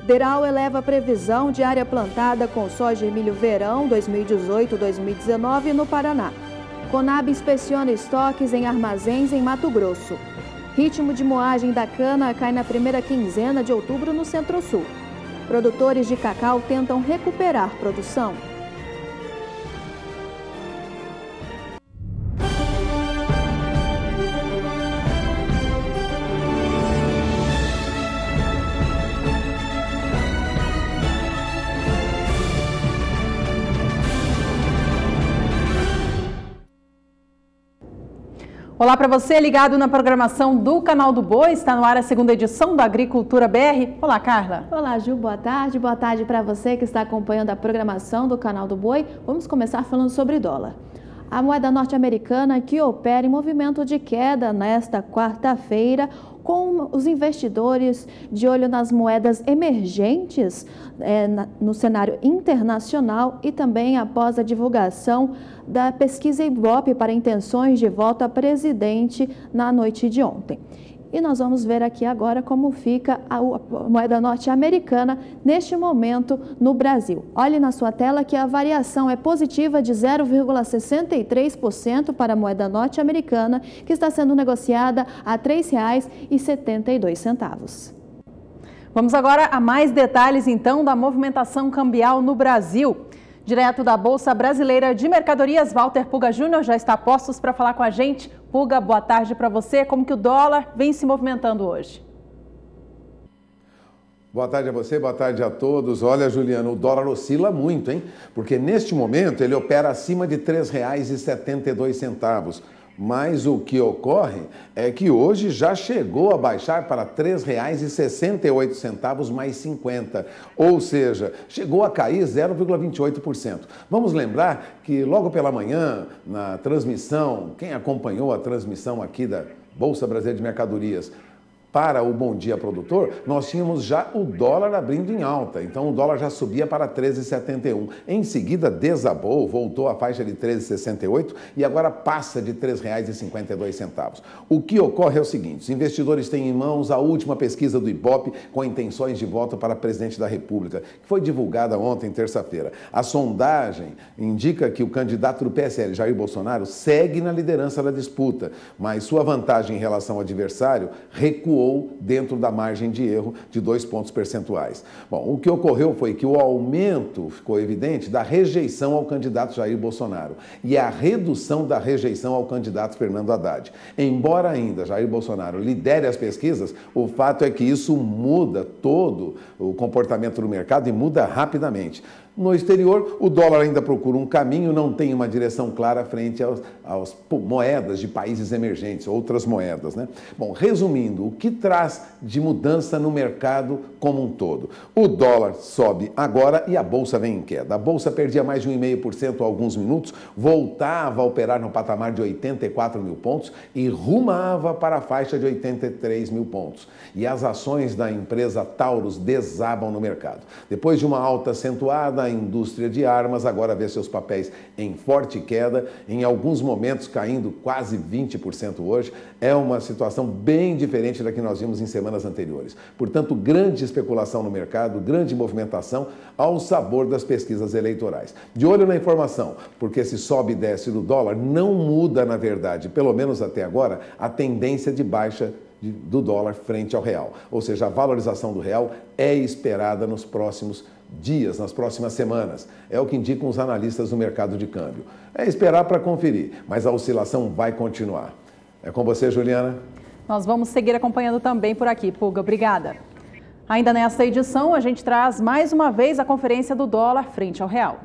DERAL eleva a previsão de área plantada com soja e milho verão 2018-2019 no Paraná. Conab inspeciona estoques em armazéns em Mato Grosso. Ritmo de moagem da cana cai na primeira quinzena de outubro no Centro-Sul. Produtores de cacau tentam recuperar produção. Olá para você, ligado na programação do Canal do Boi, está no ar a segunda edição da Agricultura BR. Olá, Carla. Olá, Ju, boa tarde para você que está acompanhando a programação do Canal do Boi. Vamos começar falando sobre dólar. A moeda norte-americana que opera em movimento de queda nesta quarta-feira, com os investidores de olho nas moedas emergentes no cenário internacional e também após a divulgação da pesquisa Ibope para intenções de voto a presidente na noite de ontem. E nós vamos ver aqui agora como fica a moeda norte-americana neste momento no Brasil. Olhe na sua tela que a variação é positiva de 0,63% para a moeda norte-americana, que está sendo negociada a R$ 3,72. Vamos agora a mais detalhes, então, da movimentação cambial no Brasil. Direto da Bolsa Brasileira de Mercadorias, Walter Puga Júnior já está a postos para falar com a gente. Puga, boa tarde para você. Como que o dólar vem se movimentando hoje? Boa tarde a você, boa tarde a todos. Olha, Juliano, o dólar oscila muito, hein? Porque neste momento ele opera acima de R$ 3,72. Mas o que ocorre é que hoje já chegou a baixar para R$ 3,68 mais 50, ou seja, chegou a cair 0,28%. Vamos lembrar que logo pela manhã, na transmissão, quem acompanhou a transmissão aqui da Bolsa Brasileira de Mercadorias para o Bom Dia Produtor, nós tínhamos já o dólar abrindo em alta, então o dólar já subia para 13,71. Em seguida desabou, voltou à faixa de 13,68 e agora passa de R$ 3,52. O que ocorre é o seguinte, os investidores têm em mãos a última pesquisa do Ibope com intenções de voto para presidente da República, que foi divulgada ontem, terça-feira. A sondagem indica que o candidato do PSL, Jair Bolsonaro, segue na liderança da disputa, mas sua vantagem em relação ao adversário recuou dentro da margem de erro de 2 pontos percentuais. Bom, o que ocorreu foi que o aumento ficou evidente da rejeição ao candidato Jair Bolsonaro e a redução da rejeição ao candidato Fernando Haddad. Embora ainda Jair Bolsonaro lidere as pesquisas, o fato é que isso muda todo o comportamento do mercado e muda rapidamente. No exterior, o dólar ainda procura um caminho, não tem uma direção clara frente às moedas de países emergentes, outras moedas, né? Bom, resumindo, o que traz de mudança no mercado como um todo? O dólar sobe agora e a Bolsa vem em queda. A Bolsa perdia mais de 1,5% há alguns minutos, voltava a operar no patamar de 84 mil pontos e rumava para a faixa de 83 mil pontos. E as ações da empresa Taurus desabam no mercado. Depois de uma alta acentuada, a indústria de armas agora vê seus papéis em forte queda, em alguns momentos caindo quase 20% hoje. É uma situação bem diferente da que nós vimos em semanas anteriores. Portanto, grande especulação no mercado, grande movimentação ao sabor das pesquisas eleitorais. De olho na informação, porque se sobe e desce do dólar, não muda, na verdade, pelo menos até agora, a tendência de baixa do dólar frente ao real. Ou seja, a valorização do real é esperada nos próximos dias, nas próximas semanas. É o que indicam os analistas do mercado de câmbio. É esperar para conferir, mas a oscilação vai continuar. É com você, Juliana. Nós vamos seguir acompanhando também por aqui, Puga. Obrigada. Ainda nesta edição, a gente traz mais uma vez a conferência do dólar frente ao real.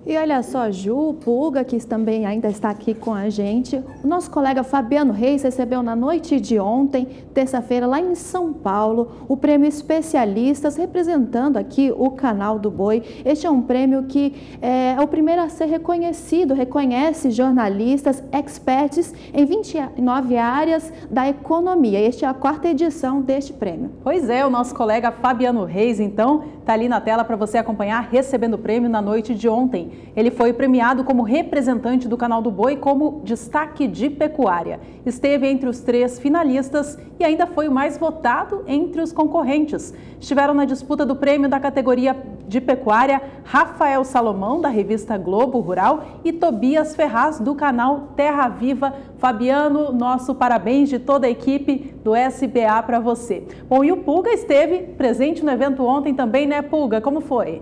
E olha só, Ju, Puga, que também ainda está aqui com a gente, o nosso colega Fabiano Reis recebeu na noite de ontem, terça-feira, lá em São Paulo, o prêmio Especialistas, representando aqui o Canal do Boi. Este é um prêmio que é o primeiro a ser reconhecido, reconhece jornalistas, experts em 29 áreas da economia. Esta é a 4ª edição deste prêmio. Pois é, o nosso colega Fabiano Reis, então, está ali na tela para você acompanhar, recebendo o prêmio na noite de ontem. Ele foi premiado como representante do Canal do Boi como destaque de pecuária. Esteve entre os 3 finalistas e ainda foi o mais votado entre os concorrentes. Estiveram na disputa do prêmio da categoria de pecuária Rafael Salomão, da revista Globo Rural, e Tobias Ferraz, do canal Terra Viva. Fabiano, nosso parabéns de toda a equipe do SBA para você. Bom, e o Pulga esteve presente no evento ontem também, né, Pulga? Como foi?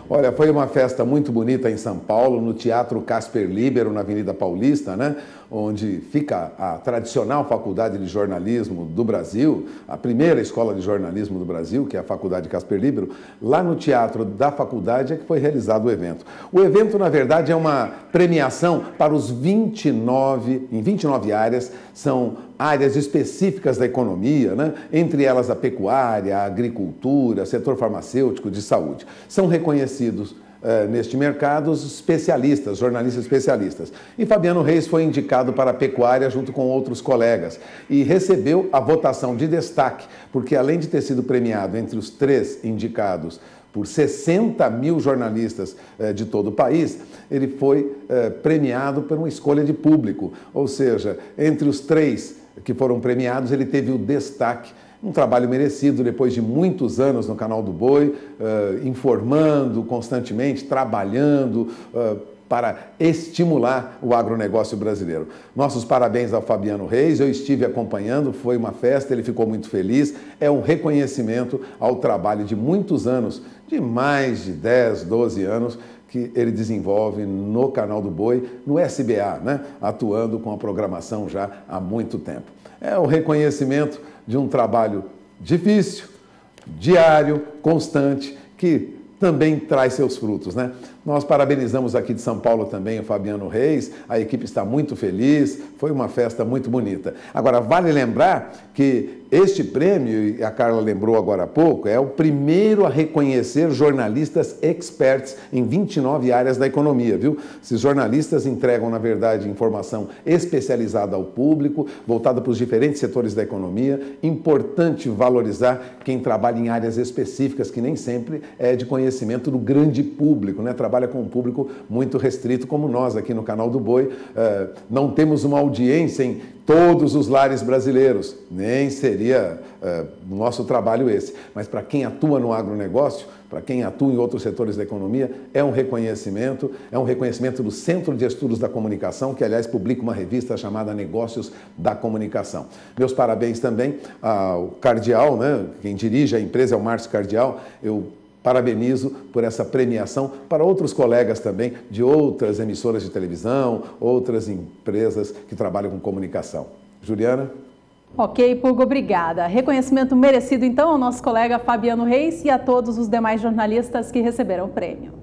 Olha, foi uma festa muito bonita em São Paulo, no Teatro Casper Libero, na Avenida Paulista, né? Onde fica a tradicional Faculdade de Jornalismo do Brasil, a primeira escola de jornalismo do Brasil, que é a Faculdade Casper Libero. Lá no teatro da faculdade é que foi realizado o evento. O evento, na verdade, é uma premiação para os 29 áreas, são áreas específicas da economia, né? Entre elas a pecuária, a agricultura, setor farmacêutico, de saúde. São reconhecidos neste mercado os especialistas, jornalistas especialistas. E Fabiano Reis foi indicado para a pecuária junto com outros colegas e recebeu a votação de destaque, porque além de ter sido premiado entre os 3 indicados por 60 mil jornalistas de todo o país, ele foi premiado por uma escolha de público, ou seja, entre os 3 que foram premiados, ele teve o destaque. Um trabalho merecido depois de muitos anos no Canal do Boi, informando constantemente, trabalhando para estimular o agronegócio brasileiro. Nossos parabéns ao Fabiano Reis, eu estive acompanhando, foi uma festa, ele ficou muito feliz. É um reconhecimento ao trabalho de muitos anos, de mais de 10, 12 anos, que ele desenvolve no Canal do Boi, no SBA, né? Atuando com a programação já há muito tempo. É o reconhecimento de um trabalho difícil, diário, constante, que também traz seus frutos, né? Nós parabenizamos aqui de São Paulo também o Fabiano Reis, a equipe está muito feliz, foi uma festa muito bonita. Agora, vale lembrar que este prêmio, e a Carla lembrou agora há pouco, é o primeiro a reconhecer jornalistas experts em 29 áreas da economia, viu? Esses jornalistas entregam, na verdade, informação especializada ao público, voltada para os diferentes setores da economia. Importante valorizar quem trabalha em áreas específicas, que nem sempre é de conhecimento do grande público, né? Trabalha com um público muito restrito, como nós aqui no Canal do Boi. Não temos uma audiência em todos os lares brasileiros, nem seria o nosso trabalho esse. Mas para quem atua no agronegócio, para quem atua em outros setores da economia, é um reconhecimento do Centro de Estudos da Comunicação, que, aliás, publica uma revista chamada Negócios da Comunicação. Meus parabéns também ao Cardial, né? Quem dirige a empresa é o Márcio Cardial. Eu parabenizo por essa premiação para outros colegas também de outras emissoras de televisão, outras empresas que trabalham com comunicação. Juliana? Ok, Pulga, obrigada. Reconhecimento merecido, então, ao nosso colega Fabiano Reis e a todos os demais jornalistas que receberam o prêmio.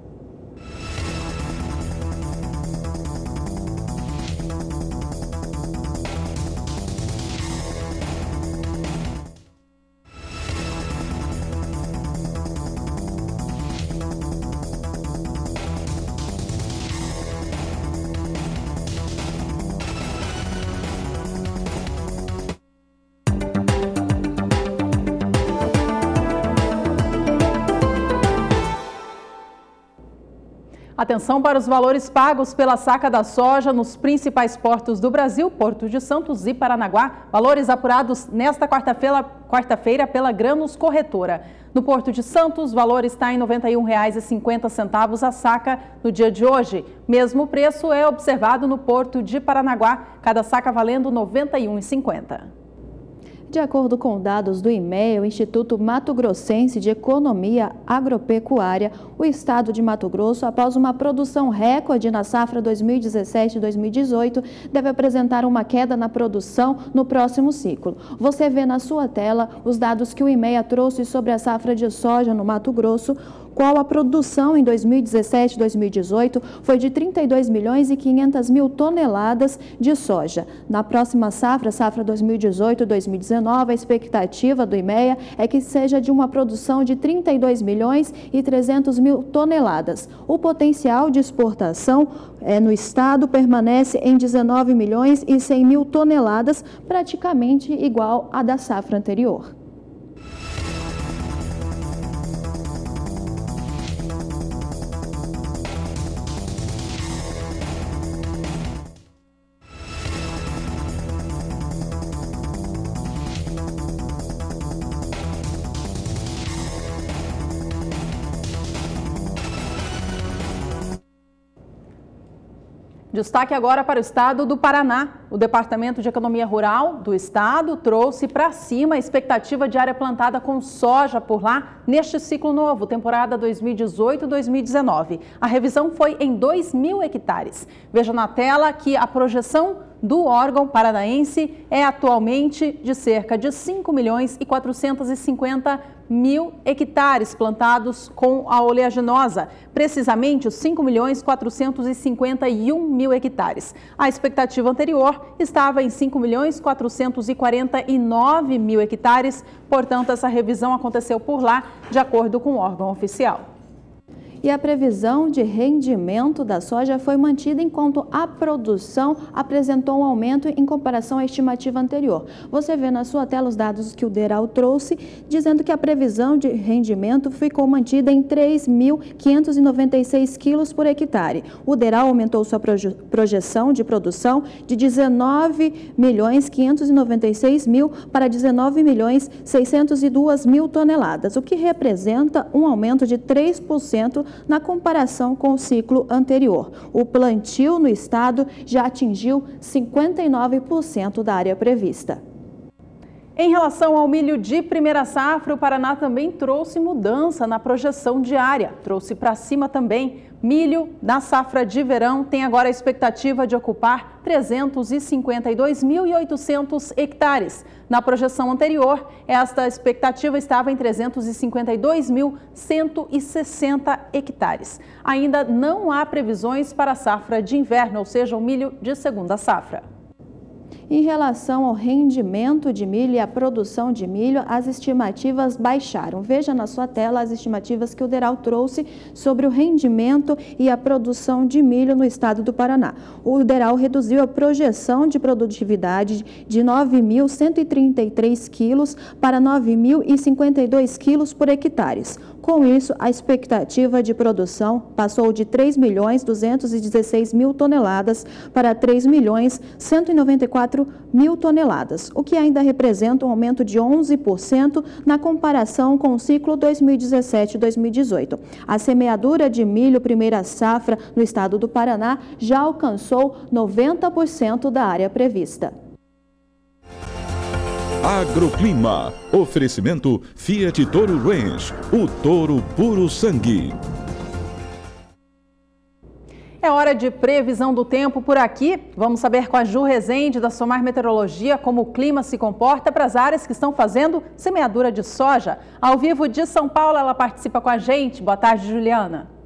Atenção para os valores pagos pela saca da soja nos principais portos do Brasil, Porto de Santos e Paranaguá. Valores apurados nesta quarta-feira pela Grãos Corretora. No Porto de Santos, o valor está em R$ 91,50 a saca no dia de hoje. Mesmo preço é observado no Porto de Paranaguá, cada saca valendo R$ 91,50. De acordo com dados do IMEA, o Instituto Mato Grossense de Economia Agropecuária, o estado de Mato Grosso, após uma produção recorde na safra 2017-2018, deve apresentar uma queda na produção no próximo ciclo. Você vê na sua tela os dados que o IMEA trouxe sobre a safra de soja no Mato Grosso, qual a produção em 2017-2018 foi de 32 milhões e 500 mil toneladas de soja. Na próxima safra 2018-2019, a expectativa do IMEA é que seja de uma produção de 32 milhões e 300 mil toneladas. O potencial de exportação no estado permanece em 19 milhões e 100 mil toneladas, praticamente igual à da safra anterior. Destaque agora para o estado do Paraná. O Departamento de Economia Rural do estado trouxe para cima a expectativa de área plantada com soja por lá neste ciclo novo, temporada 2018-2019. A revisão foi em 2.000 hectares. Veja na tela que a projeção do órgão paranaense é atualmente de cerca de 5.450.000 hectares plantados com a oleaginosa, precisamente os 5.451.000 hectares. A expectativa anterior estava em 5.449.000 hectares, portanto essa revisão aconteceu por lá, de acordo com o órgão oficial. E a previsão de rendimento da soja foi mantida enquanto a produção apresentou um aumento em comparação à estimativa anterior. Você vê na sua tela os dados que o DERAL trouxe, dizendo que a previsão de rendimento ficou mantida em 3.596 quilos por hectare. O DERAL aumentou sua projeção de produção de 19.596.000 para 19.602.000 toneladas, o que representa um aumento de 3% na comparação com o ciclo anterior. O plantio no estado já atingiu 59% da área prevista. Em relação ao milho de primeira safra, o Paraná também trouxe mudança na projeção diária. Trouxe para cima também. Milho na safra de verão tem agora a expectativa de ocupar 352.800 hectares. Na projeção anterior, esta expectativa estava em 352.160 hectares. Ainda não há previsões para a safra de inverno, ou seja, o milho de segunda safra. Em relação ao rendimento de milho e à produção de milho, as estimativas baixaram. Veja na sua tela as estimativas que o DERAL trouxe sobre o rendimento e a produção de milho no estado do Paraná. O DERAL reduziu a projeção de produtividade de 9.133 quilos para 9.052 quilos por hectares. Com isso, a expectativa de produção passou de 3.216.000 toneladas para 3.194.000 toneladas, o que ainda representa um aumento de 11% na comparação com o ciclo 2017-2018. A semeadura de milho primeira safra no estado do Paraná já alcançou 90% da área prevista. Agroclima. Oferecimento Fiat Toro Range, o touro puro sangue. É hora de previsão do tempo por aqui. Vamos saber com a Ju Rezende, da Somar Meteorologia, como o clima se comporta para as áreas que estão fazendo semeadura de soja. Ao vivo de São Paulo, ela participa com a gente. Boa tarde, Juliana.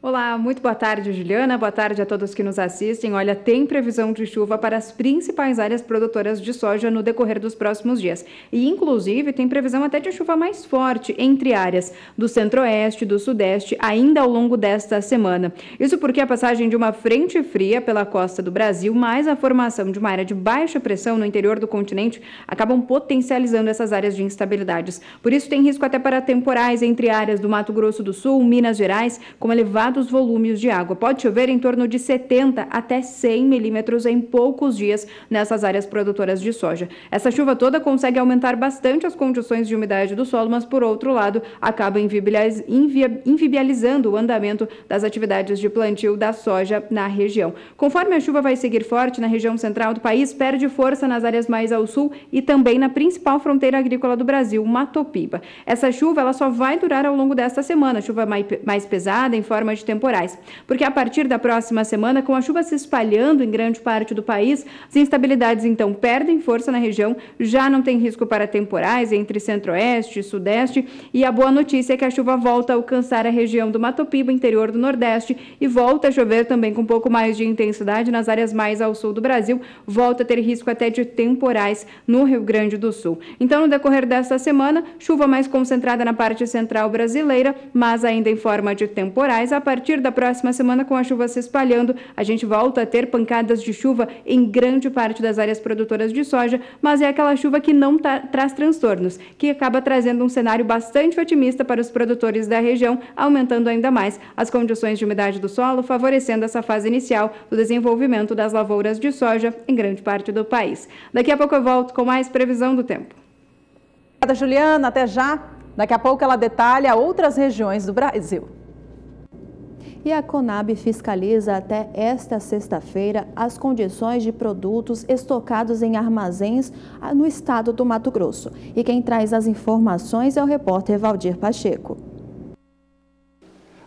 Olá, muito boa tarde, Juliana. Boa tarde a todos que nos assistem. Olha, tem previsão de chuva para as principais áreas produtoras de soja no decorrer dos próximos dias. E, inclusive, tem previsão até de chuva mais forte entre áreas do centro-oeste e do sudeste ainda ao longo desta semana. Isso porque a passagem de uma frente fria pela costa do Brasil, mais a formação de uma área de baixa pressão no interior do continente, acabam potencializando essas áreas de instabilidades. Por isso, tem risco até para temporais entre áreas do Mato Grosso do Sul, Minas Gerais, com elevados volumes de água. Pode chover em torno de 70 até 100 milímetros em poucos dias nessas áreas produtoras de soja. Essa chuva toda consegue aumentar bastante as condições de umidade do solo, mas, por outro lado, acaba inviabilizando o andamento das atividades de plantio da soja na região. Conforme a chuva vai seguir forte na região central do país, perde força nas áreas mais ao sul e também na principal fronteira agrícola do Brasil, Matopiba. Essa chuva ela só vai durar ao longo desta semana, chuva mais pesada em forma de temporais, porque a partir da próxima semana, com a chuva se espalhando em grande parte do país, as instabilidades então perdem força na região, já não tem risco para temporais entre centro-oeste e sudeste, e a boa notícia é que a chuva volta a alcançar a região do Matopiba, interior do Nordeste, e volta a chover também com um pouco mais de intensidade nas áreas mais ao sul do Brasil, volta a ter risco até de temporais no Rio Grande do Sul. Então, no decorrer desta semana, chuva mais concentrada na parte central brasileira, mas ainda em forma de temporais. A partir da próxima semana, com a chuva se espalhando, a gente volta a ter pancadas de chuva em grande parte das áreas produtoras de soja, mas é aquela chuva que não traz transtornos, que acaba trazendo um cenário bastante otimista para os produtores da região, aumentando ainda mais as condições de umidade do solo, favorecendo essa fase inicial do desenvolvimento das lavouras de soja em grande parte do país. Daqui a pouco eu volto com mais previsão do tempo. Obrigada, Juliana. Até já. Daqui a pouco ela detalha outras regiões do Brasil. E a Conab fiscaliza até esta sexta-feira as condições de produtos estocados em armazéns no estado do Mato Grosso. E quem traz as informações é o repórter Valdir Pacheco.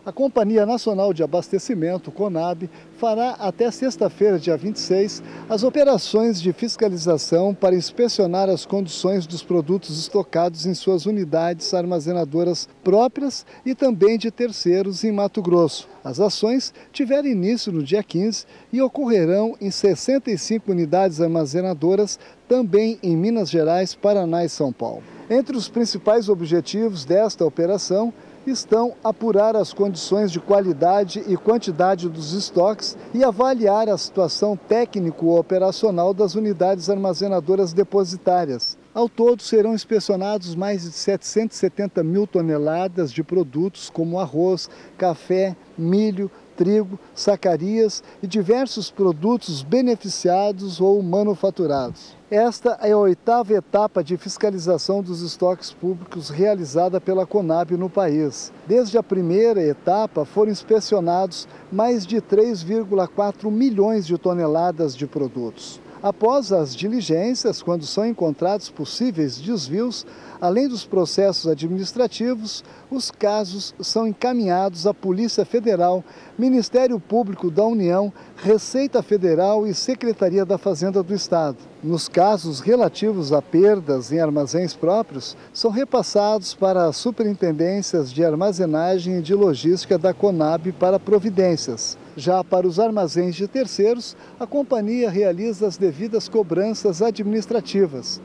A Companhia Nacional de Abastecimento, Conab, fará até sexta-feira, dia 26, as operações de fiscalização para inspecionar as condições dos produtos estocados em suas unidades armazenadoras próprias e também de terceiros em Mato Grosso. As ações tiveram início no dia 15 e ocorrerão em 65 unidades armazenadoras, também em Minas Gerais, Paraná e São Paulo. Entre os principais objetivos desta operação estão apurar as condições de qualidade e quantidade dos estoques e avaliar a situação técnico-operacional das unidades armazenadoras depositárias. Ao todo, serão inspecionados mais de 770 mil toneladas de produtos como arroz, café, milho, trigo, sacarias e diversos produtos beneficiados ou manufaturados. Esta é a 8ª etapa de fiscalização dos estoques públicos realizada pela Conab no país. Desde a primeira etapa foram inspecionados mais de 3,4 milhões de toneladas de produtos. Após as diligências, quando são encontrados possíveis desvios, além dos processos administrativos, os casos são encaminhados à Polícia Federal, Ministério Público da União, Receita Federal e Secretaria da Fazenda do Estado. Nos casos relativos a perdas em armazéns próprios, são repassados para as superintendências de armazenagem e de logística da Conab para providências. Já para os armazéns de terceiros, a companhia realiza as devidas cobranças administrativas.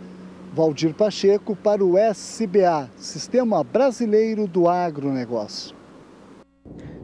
Valdir Pacheco para o SBA, Sistema Brasileiro do Agronegócio.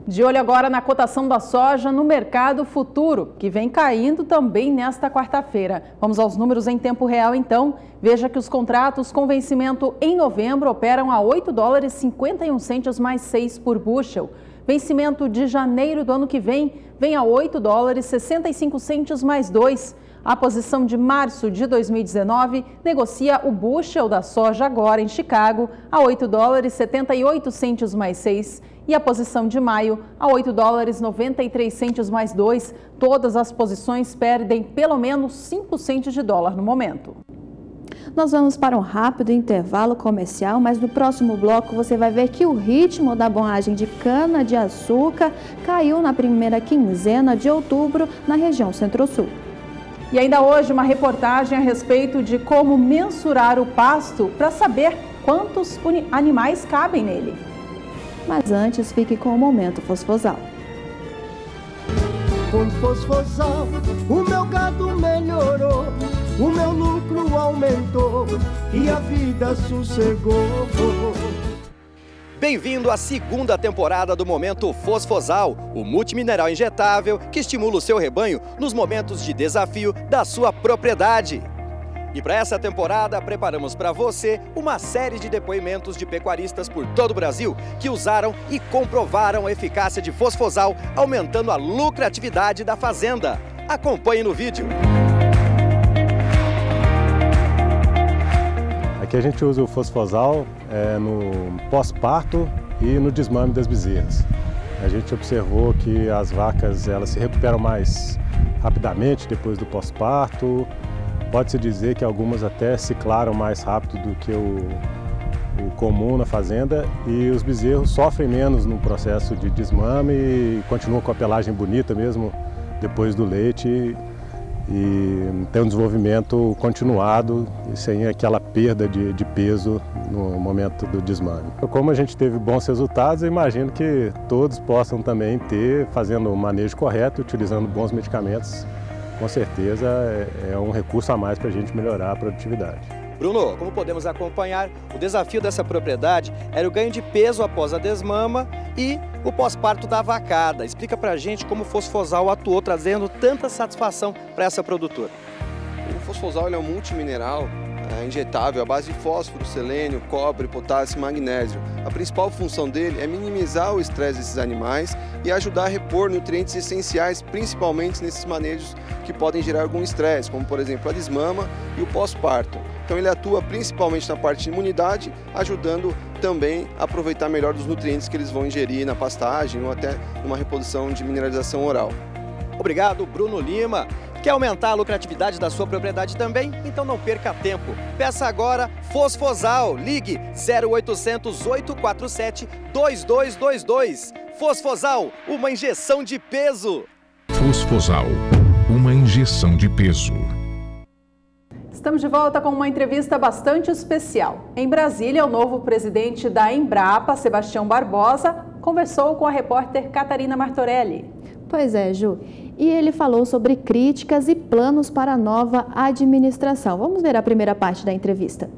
De olho agora na cotação da soja no mercado futuro, que vem caindo também nesta quarta-feira. Vamos aos números em tempo real, então. Veja que os contratos com vencimento em novembro operam a $8,51 mais 6 por bushel. Vencimento de janeiro do ano que vem a $8,65 mais 2. A posição de março de 2019 negocia o bushel da soja agora em Chicago a $8,78 mais 6 e a posição de maio a $8,93 mais 2. Todas as posições perdem pelo menos 5 centes de dólar no momento. Nós vamos para um rápido intervalo comercial, mas no próximo bloco você vai ver que o ritmo da moagem de cana-de-açúcar caiu na primeira quinzena de outubro na região Centro-Sul. E ainda hoje uma reportagem a respeito de como mensurar o pasto para saber quantos animais cabem nele. Mas antes, fique com o Momento Fosfosal. Com Fosfosal, o meu gado melhorou, o meu lucro aumentou e a vida sossegou. Bem-vindo à segunda temporada do Momento Fosfosal, o multimineral injetável que estimula o seu rebanho nos momentos de desafio da sua propriedade. E para essa temporada, preparamos para você uma série de depoimentos de pecuaristas por todo o Brasil que usaram e comprovaram a eficácia de Fosfosal, aumentando a lucratividade da fazenda. Acompanhe no vídeo. Aqui a gente usa o Fosfosal no pós-parto e no desmame das bezerras. A gente observou que as vacas elas se recuperam mais rapidamente depois do pós-parto. Pode-se dizer que algumas até ciclaram mais rápido do que o comum na fazenda e os bezerros sofrem menos no processo de desmame e continuam com a pelagem bonita mesmo depois do leite. E tem um desenvolvimento continuado e sem aquela perda de peso no momento do desmame. Como a gente teve bons resultados, eu imagino que todos possam também ter, fazendo o manejo correto, utilizando bons medicamentos, com certeza é um recurso a mais para a gente melhorar a produtividade. Bruno, como podemos acompanhar, o desafio dessa propriedade era o ganho de peso após a desmama e o pós-parto da vacada. Explica pra gente como o Fosfosal atuou, trazendo tanta satisfação para essa produtora. O Fosfosal é um multimineral injetável à base de fósforo, selênio, cobre, potássio e magnésio. A principal função dele é minimizar o estresse desses animais e ajudar a repor nutrientes essenciais, principalmente nesses manejos que podem gerar algum estresse, como por exemplo a desmama e o pós-parto. Então ele atua principalmente na parte de imunidade, ajudando também a aproveitar melhor dos nutrientes que eles vão ingerir na pastagem ou até numa reposição de mineralização oral. Obrigado, Bruno Lima. Quer aumentar a lucratividade da sua propriedade também? Então não perca tempo. Peça agora Fosfosal. Ligue 0800 847 2222. Fosfosal, uma injeção de peso. Fosfosal, uma injeção de peso. Estamos de volta com uma entrevista bastante especial. Em Brasília, o novo presidente da Embrapa, Sebastião Barbosa, conversou com a repórter Catarina Martorelli. Pois é, Ju. E ele falou sobre críticas e planos para a nova administração. Vamos ver a primeira parte da entrevista.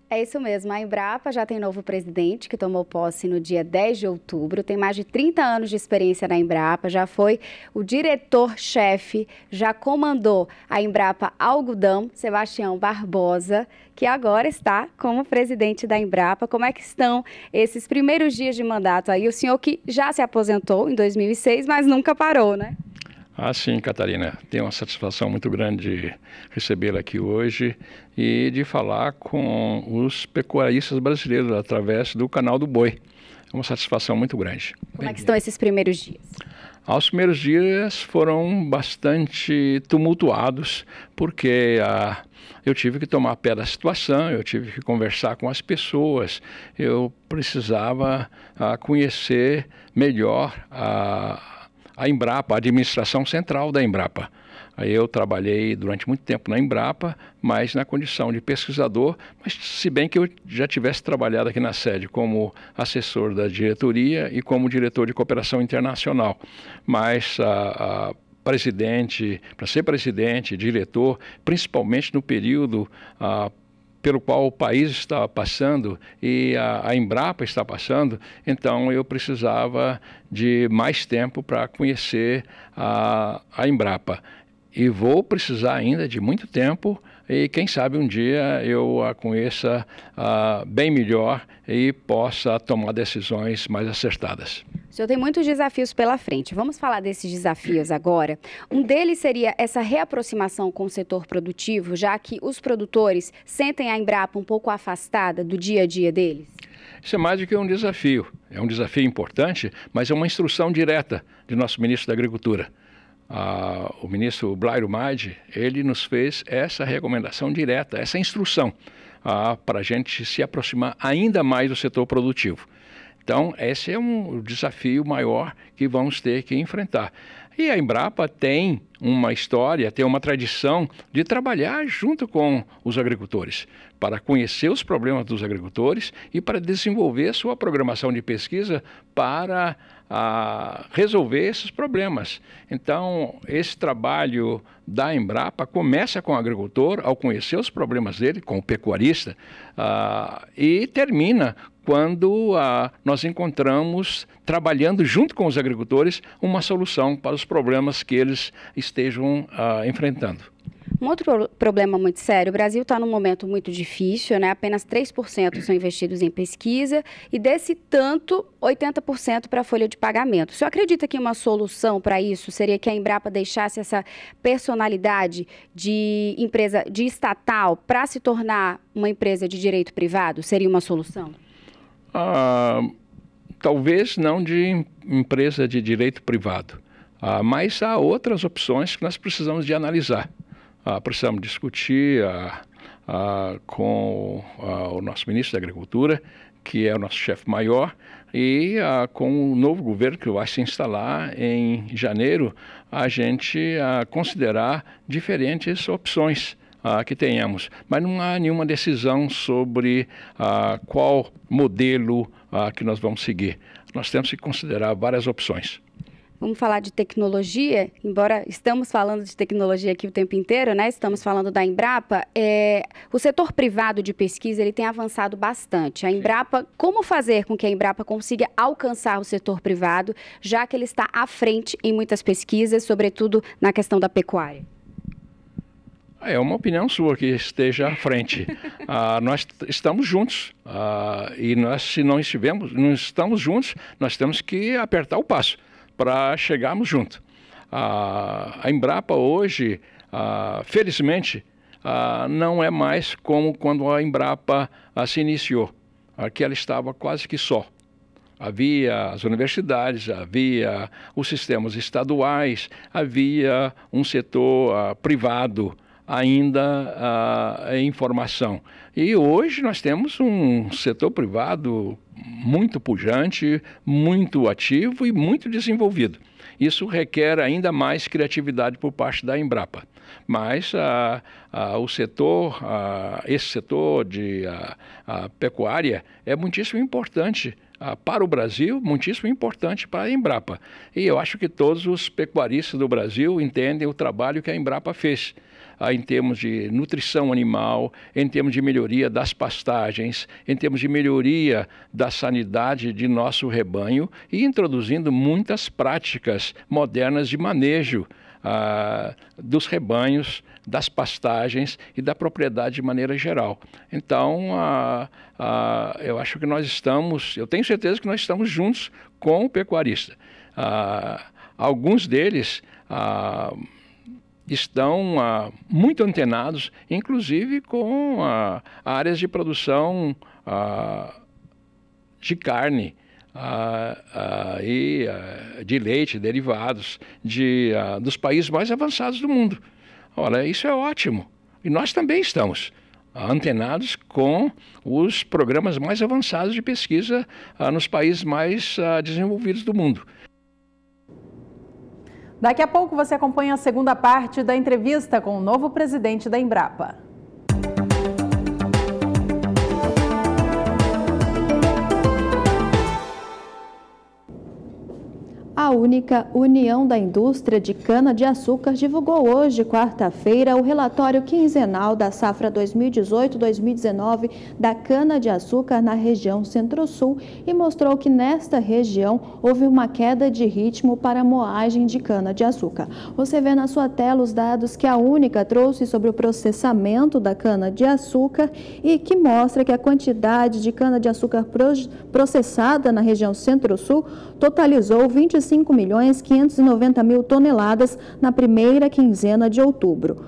É isso mesmo, a Embrapa já tem novo presidente que tomou posse no dia 10 de outubro, tem mais de 30 anos de experiência na Embrapa, já foi o diretor-chefe, já comandou a Embrapa Algodão, Sebastião Barbosa, que agora está como presidente da Embrapa. Como é que estão esses primeiros dias de mandato aí? O senhor que já se aposentou em 2006, mas nunca parou, né? Ah, sim, Catarina. Tenho uma satisfação muito grande de recebê-la aqui hoje e de falar com os pecuaristas brasileiros através do canal do Boi. É uma satisfação muito grande. Como é que estão esses primeiros dias? Os primeiros dias foram bastante tumultuados, porque eu tive que tomar pé da situação, eu tive que conversar com as pessoas, eu precisava conhecer melhor a Embrapa, a administração central da Embrapa. Aí eu trabalhei durante muito tempo na Embrapa, mas na condição de pesquisador, mas se bem que eu já tivesse trabalhado aqui na sede como assessor da diretoria e como diretor de cooperação internacional. Mas para ser presidente, diretor, principalmente no período pelo qual o país está passando e a Embrapa está passando, então eu precisava de mais tempo para conhecer a Embrapa. E vou precisar ainda de muito tempo e quem sabe um dia eu a conheça bem melhor e possa tomar decisões mais acertadas. O senhor tem muitos desafios pela frente. Vamos falar desses desafios agora. Um deles seria essa reaproximação com o setor produtivo, já que os produtores sentem a Embrapa um pouco afastada do dia a dia deles? Isso é mais do que um desafio. É um desafio importante, mas é uma instrução direta de nosso ministro da Agricultura. O ministro Blairo Maggi, ele nos fez essa recomendação direta, essa instrução para a gente se aproximar ainda mais do setor produtivo. Então, esse é um desafio maior que vamos ter que enfrentar. E a Embrapa tem uma história, tem uma tradição de trabalhar junto com os agricultores, para conhecer os problemas dos agricultores e para desenvolver sua programação de pesquisa para resolver esses problemas. Então, esse trabalho da Embrapa começa com o agricultor, ao conhecer os problemas dele, com o pecuarista, e termina quando nós encontramos, trabalhando junto com os agricultores, uma solução para os problemas que eles estejam enfrentando. Um outro problema muito sério, o Brasil está num momento muito difícil, né? Apenas 3% são investidos em pesquisa e desse tanto, 80% para a folha de pagamento. O senhor acredita que uma solução para isso seria que a Embrapa deixasse essa personalidade de empresa de estatal para se tornar uma empresa de direito privado? Seria uma solução? Talvez não de empresa de direito privado, mas há outras opções que nós precisamos de analisar. Precisamos discutir com o nosso ministro da Agricultura, que é o nosso chefe maior, e com o novo governo que vai se instalar em janeiro, a gente considerar diferentes opções que tenhamos. Mas não há nenhuma decisão sobre qual modelo que nós vamos seguir. Nós temos que considerar várias opções. Vamos falar de tecnologia, embora estamos falando de tecnologia aqui o tempo inteiro, né? Estamos falando da Embrapa. O setor privado de pesquisa ele tem avançado bastante. A Embrapa, como fazer com que a Embrapa consiga alcançar o setor privado, já que ele está à frente em muitas pesquisas, sobretudo na questão da pecuária? É uma opinião sua que esteja à frente. Nós estamos juntos e nós, se não estamos juntos, nós temos que apertar o passo para chegarmos juntos. A Embrapa hoje, felizmente, não é mais como quando a Embrapa se iniciou. Aqui ela estava quase que só. Havia as universidades, havia os sistemas estaduais, havia um setor privado ainda em formação. E hoje nós temos um setor privado muito pujante, muito ativo e muito desenvolvido. Isso requer ainda mais criatividade por parte da Embrapa. Mas o setor, esse setor de pecuária é muitíssimo importante para o Brasil, muitíssimo importante para a Embrapa. E eu acho que todos os pecuaristas do Brasil entendem o trabalho que a Embrapa fez. Em termos de nutrição animal, em termos de melhoria das pastagens, em termos de melhoria da sanidade de nosso rebanho e introduzindo muitas práticas modernas de manejo dos rebanhos, das pastagens e da propriedade de maneira geral. Então, eu acho que eu tenho certeza que nós estamos juntos com o pecuarista. Alguns deles estão muito antenados, inclusive com áreas de produção de carne e de leite, derivados dos países mais avançados do mundo. Olha, isso é ótimo. E nós também estamos antenados com os programas mais avançados de pesquisa nos países mais desenvolvidos do mundo. Daqui a pouco você acompanha a segunda parte da entrevista com o novo presidente da Embrapa. A única União da Indústria de Cana-de-Açúcar divulgou hoje, quarta-feira, o relatório quinzenal da safra 2018-2019 da cana-de-açúcar na região Centro-Sul e mostrou que nesta região houve uma queda de ritmo para a moagem de cana-de-açúcar. Você vê na sua tela os dados que a Única trouxe sobre o processamento da cana-de-açúcar e que mostra que a quantidade de cana-de-açúcar processada na região Centro-Sul totalizou 25.590.000 toneladas na primeira quinzena de outubro.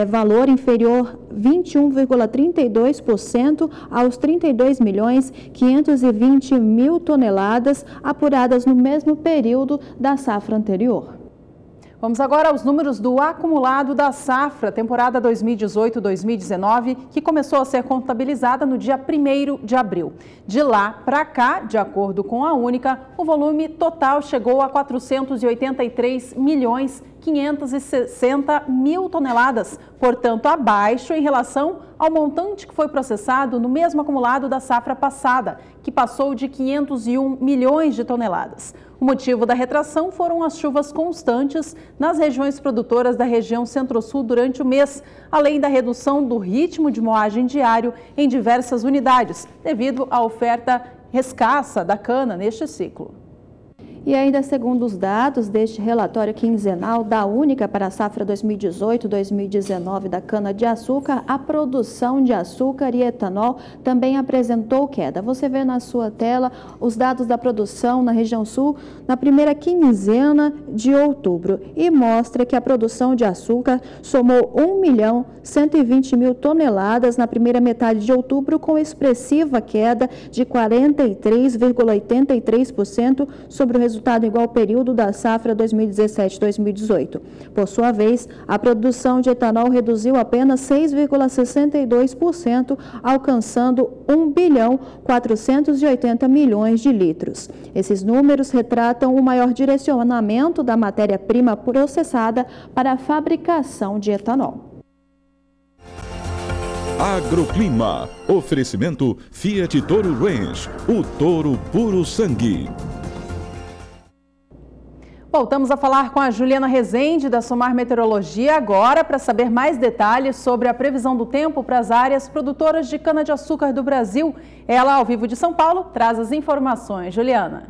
Valor inferior 21,32% aos 32.520.000 toneladas apuradas no mesmo período da safra anterior. Vamos agora aos números do acumulado da safra, temporada 2018-2019, que começou a ser contabilizada no dia 1º de abril. De lá para cá, de acordo com a Única, o volume total chegou a 483.560.000 toneladas, portanto abaixo em relação ao montante que foi processado no mesmo acumulado da safra passada, que passou de 501 milhões de toneladas. O motivo da retração foram as chuvas constantes nas regiões produtoras da região Centro-Sul durante o mês, além da redução do ritmo de moagem diário em diversas unidades, devido à oferta escassa da cana neste ciclo. E ainda segundo os dados deste relatório quinzenal da Única para a safra 2018-2019 da cana-de-açúcar, a produção de açúcar e etanol também apresentou queda. Você vê na sua tela os dados da produção na região sul na primeira quinzena de outubro e mostra que a produção de açúcar somou 1.120.000 toneladas na primeira metade de outubro, com expressiva queda de 43,83% sobre o resultado igual ao período da safra 2017-2018. Por sua vez, a produção de etanol reduziu apenas 6,62%, alcançando 1.480 bilhões de litros. Esses números retratam o maior direcionamento da matéria-prima processada para a fabricação de etanol. Agroclima. Oferecimento Fiat Toro Range, o touro puro sangue. Voltamos a falar com a Juliana Rezende, da Somar Meteorologia, agora para saber mais detalhes sobre a previsão do tempo para as áreas produtoras de cana-de-açúcar do Brasil. Ela, ao vivo de São Paulo, traz as informações. Juliana.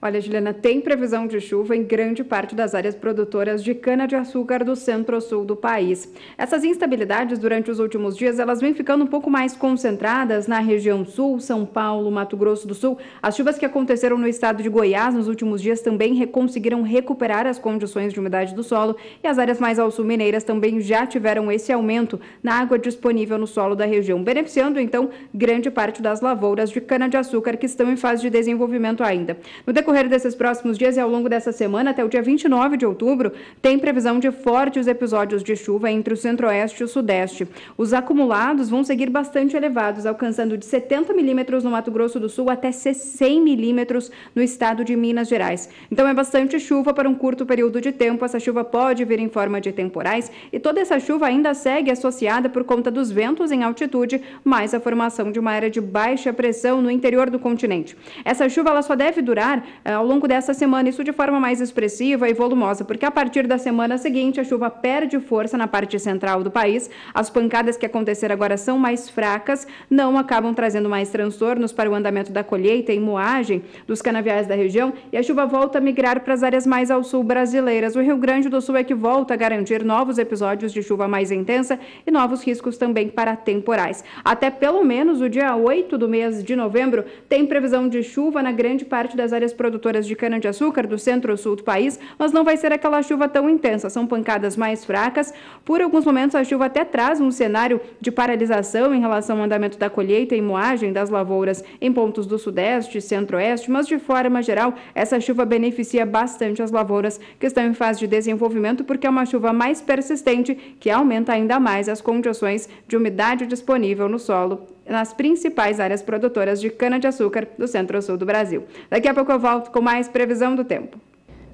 Olha, Juliana, tem previsão de chuva em grande parte das áreas produtoras de cana-de-açúcar do centro-sul do país. Essas instabilidades durante os últimos dias, elas vêm ficando um pouco mais concentradas na região sul, São Paulo, Mato Grosso do Sul. As chuvas que aconteceram no estado de Goiás nos últimos dias também conseguiram recuperar as condições de umidade do solo e as áreas mais ao sul mineiras também já tiveram esse aumento na água disponível no solo da região, beneficiando então grande parte das lavouras de cana-de-açúcar que estão em fase de desenvolvimento ainda. No decorrer desses próximos dias e ao longo dessa semana, até o dia 29 de outubro, tem previsão de fortes episódios de chuva entre o centro-oeste e o sudeste. Os acumulados vão seguir bastante elevados, alcançando de 70 milímetros no Mato Grosso do Sul até 100 milímetros no estado de Minas Gerais. Então é bastante chuva para um curto período de tempo. Essa chuva pode vir em forma de temporais e toda essa chuva ainda segue associada por conta dos ventos em altitude, mais a formação de uma área de baixa pressão no interior do continente. Essa chuva ela só deve durar ao longo dessa semana, isso de forma mais expressiva e volumosa, porque a partir da semana seguinte a chuva perde força na parte central do país. As pancadas que aconteceram agora são mais fracas, não acabam trazendo mais transtornos para o andamento da colheita e moagem dos canaviais da região, e a chuva volta a migrar para as áreas mais ao sul brasileiras. O Rio Grande do Sul é que volta a garantir novos episódios de chuva mais intensa e novos riscos também para temporais. Até pelo menos o dia 8 do mês de novembro tem previsão de chuva na grande parte das áreas produtoras de cana-de-açúcar do centro-sul do país, mas não vai ser aquela chuva tão intensa, são pancadas mais fracas. Por alguns momentos a chuva até traz um cenário de paralisação em relação ao andamento da colheita e moagem das lavouras em pontos do sudeste e centro-oeste, mas de forma geral essa chuva beneficia bastante as lavouras que estão em fase de desenvolvimento, porque é uma chuva mais persistente que aumenta ainda mais as condições de umidade disponível no solo nas principais áreas produtoras de cana-de-açúcar do centro-sul do Brasil. Daqui a pouco eu volto com mais previsão do tempo.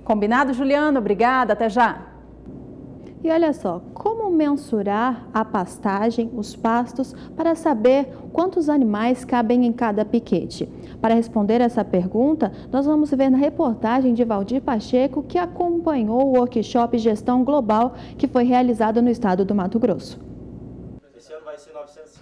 Combinado, Juliana? Obrigada, até já. E olha só, como mensurar a pastagem, os pastos, para saber quantos animais cabem em cada piquete? Para responder essa pergunta, nós vamos ver na reportagem de Valdir Pacheco, que acompanhou o workshop Gestão Global, que foi realizado no estado do Mato Grosso.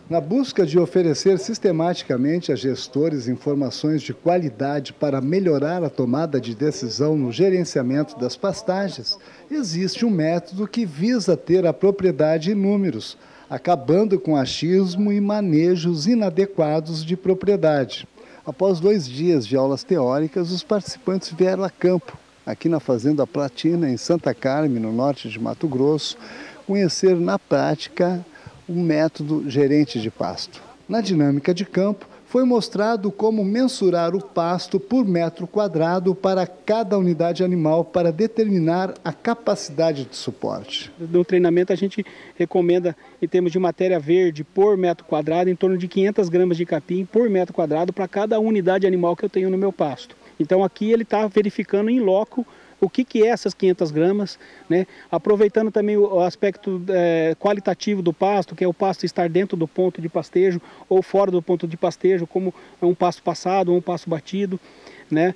Na busca de oferecer sistematicamente a gestores informações de qualidade para melhorar a tomada de decisão no gerenciamento das pastagens, existe um método que visa ter a propriedade em números, acabando com achismo e manejos inadequados de propriedade. Após 2 dias de aulas teóricas, os participantes vieram a campo, aqui na Fazenda Platina, em Santa Carme, no norte de Mato Grosso, conhecer na prática o método gerente de pasto. Na dinâmica de campo, foi mostrado como mensurar o pasto por metro quadrado para cada unidade animal para determinar a capacidade de suporte. No treinamento a gente recomenda, em termos de matéria verde, por metro quadrado, em torno de 500 gramas de capim por metro quadrado para cada unidade animal que eu tenho no meu pasto. Então aqui ele está verificando em loco o que é essas 500 gramas, né? Aproveitando também o aspecto qualitativo do pasto, que é o pasto estar dentro do ponto de pastejo ou fora do ponto de pastejo, como é um pasto passado ou um pasto batido, né?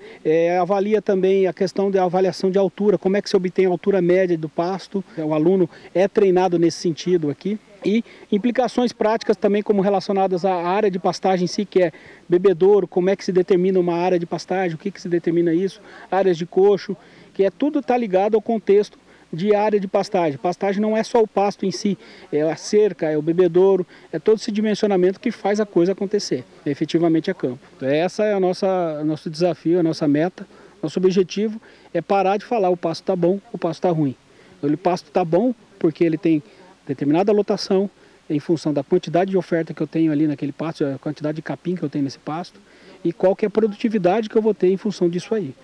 Avalia também a questão da avaliação de altura, como é que se obtém a altura média do pasto. O aluno é treinado nesse sentido aqui. E implicações práticas também como relacionadas à área de pastagem em si, que é bebedouro, como é que se determina uma área de pastagem, o que se determina isso, áreas de coxo, que tudo está ligado ao contexto de área de pastagem. Pastagem não é só o pasto em si, é a cerca, é o bebedouro, é todo esse dimensionamento que faz a coisa acontecer, efetivamente a campo. Então, essa é nosso desafio, a nossa meta, nosso objetivo é parar de falar o pasto está bom, o pasto está ruim. O pasto está bom porque ele tem determinada lotação em função da quantidade de oferta que eu tenho ali naquele pasto, a quantidade de capim que eu tenho nesse pasto e qual que é a produtividade que eu vou ter em função disso aí.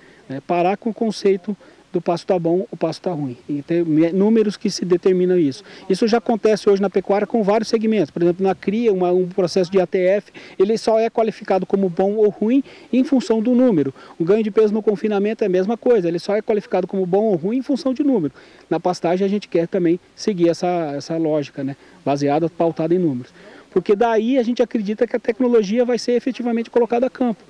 Parar com o conceito do pasto está bom, o pasto está ruim. E tem números que se determinam isso. Isso já acontece hoje na pecuária com vários segmentos. Por exemplo, na cria, um processo de ATF, ele só é qualificado como bom ou ruim em função do número. O ganho de peso no confinamento é a mesma coisa, ele só é qualificado como bom ou ruim em função de número. Na pastagem a gente quer também seguir essa lógica, né? Baseada, pautada em números. Porque daí a gente acredita que a tecnologia vai ser efetivamente colocada a campo.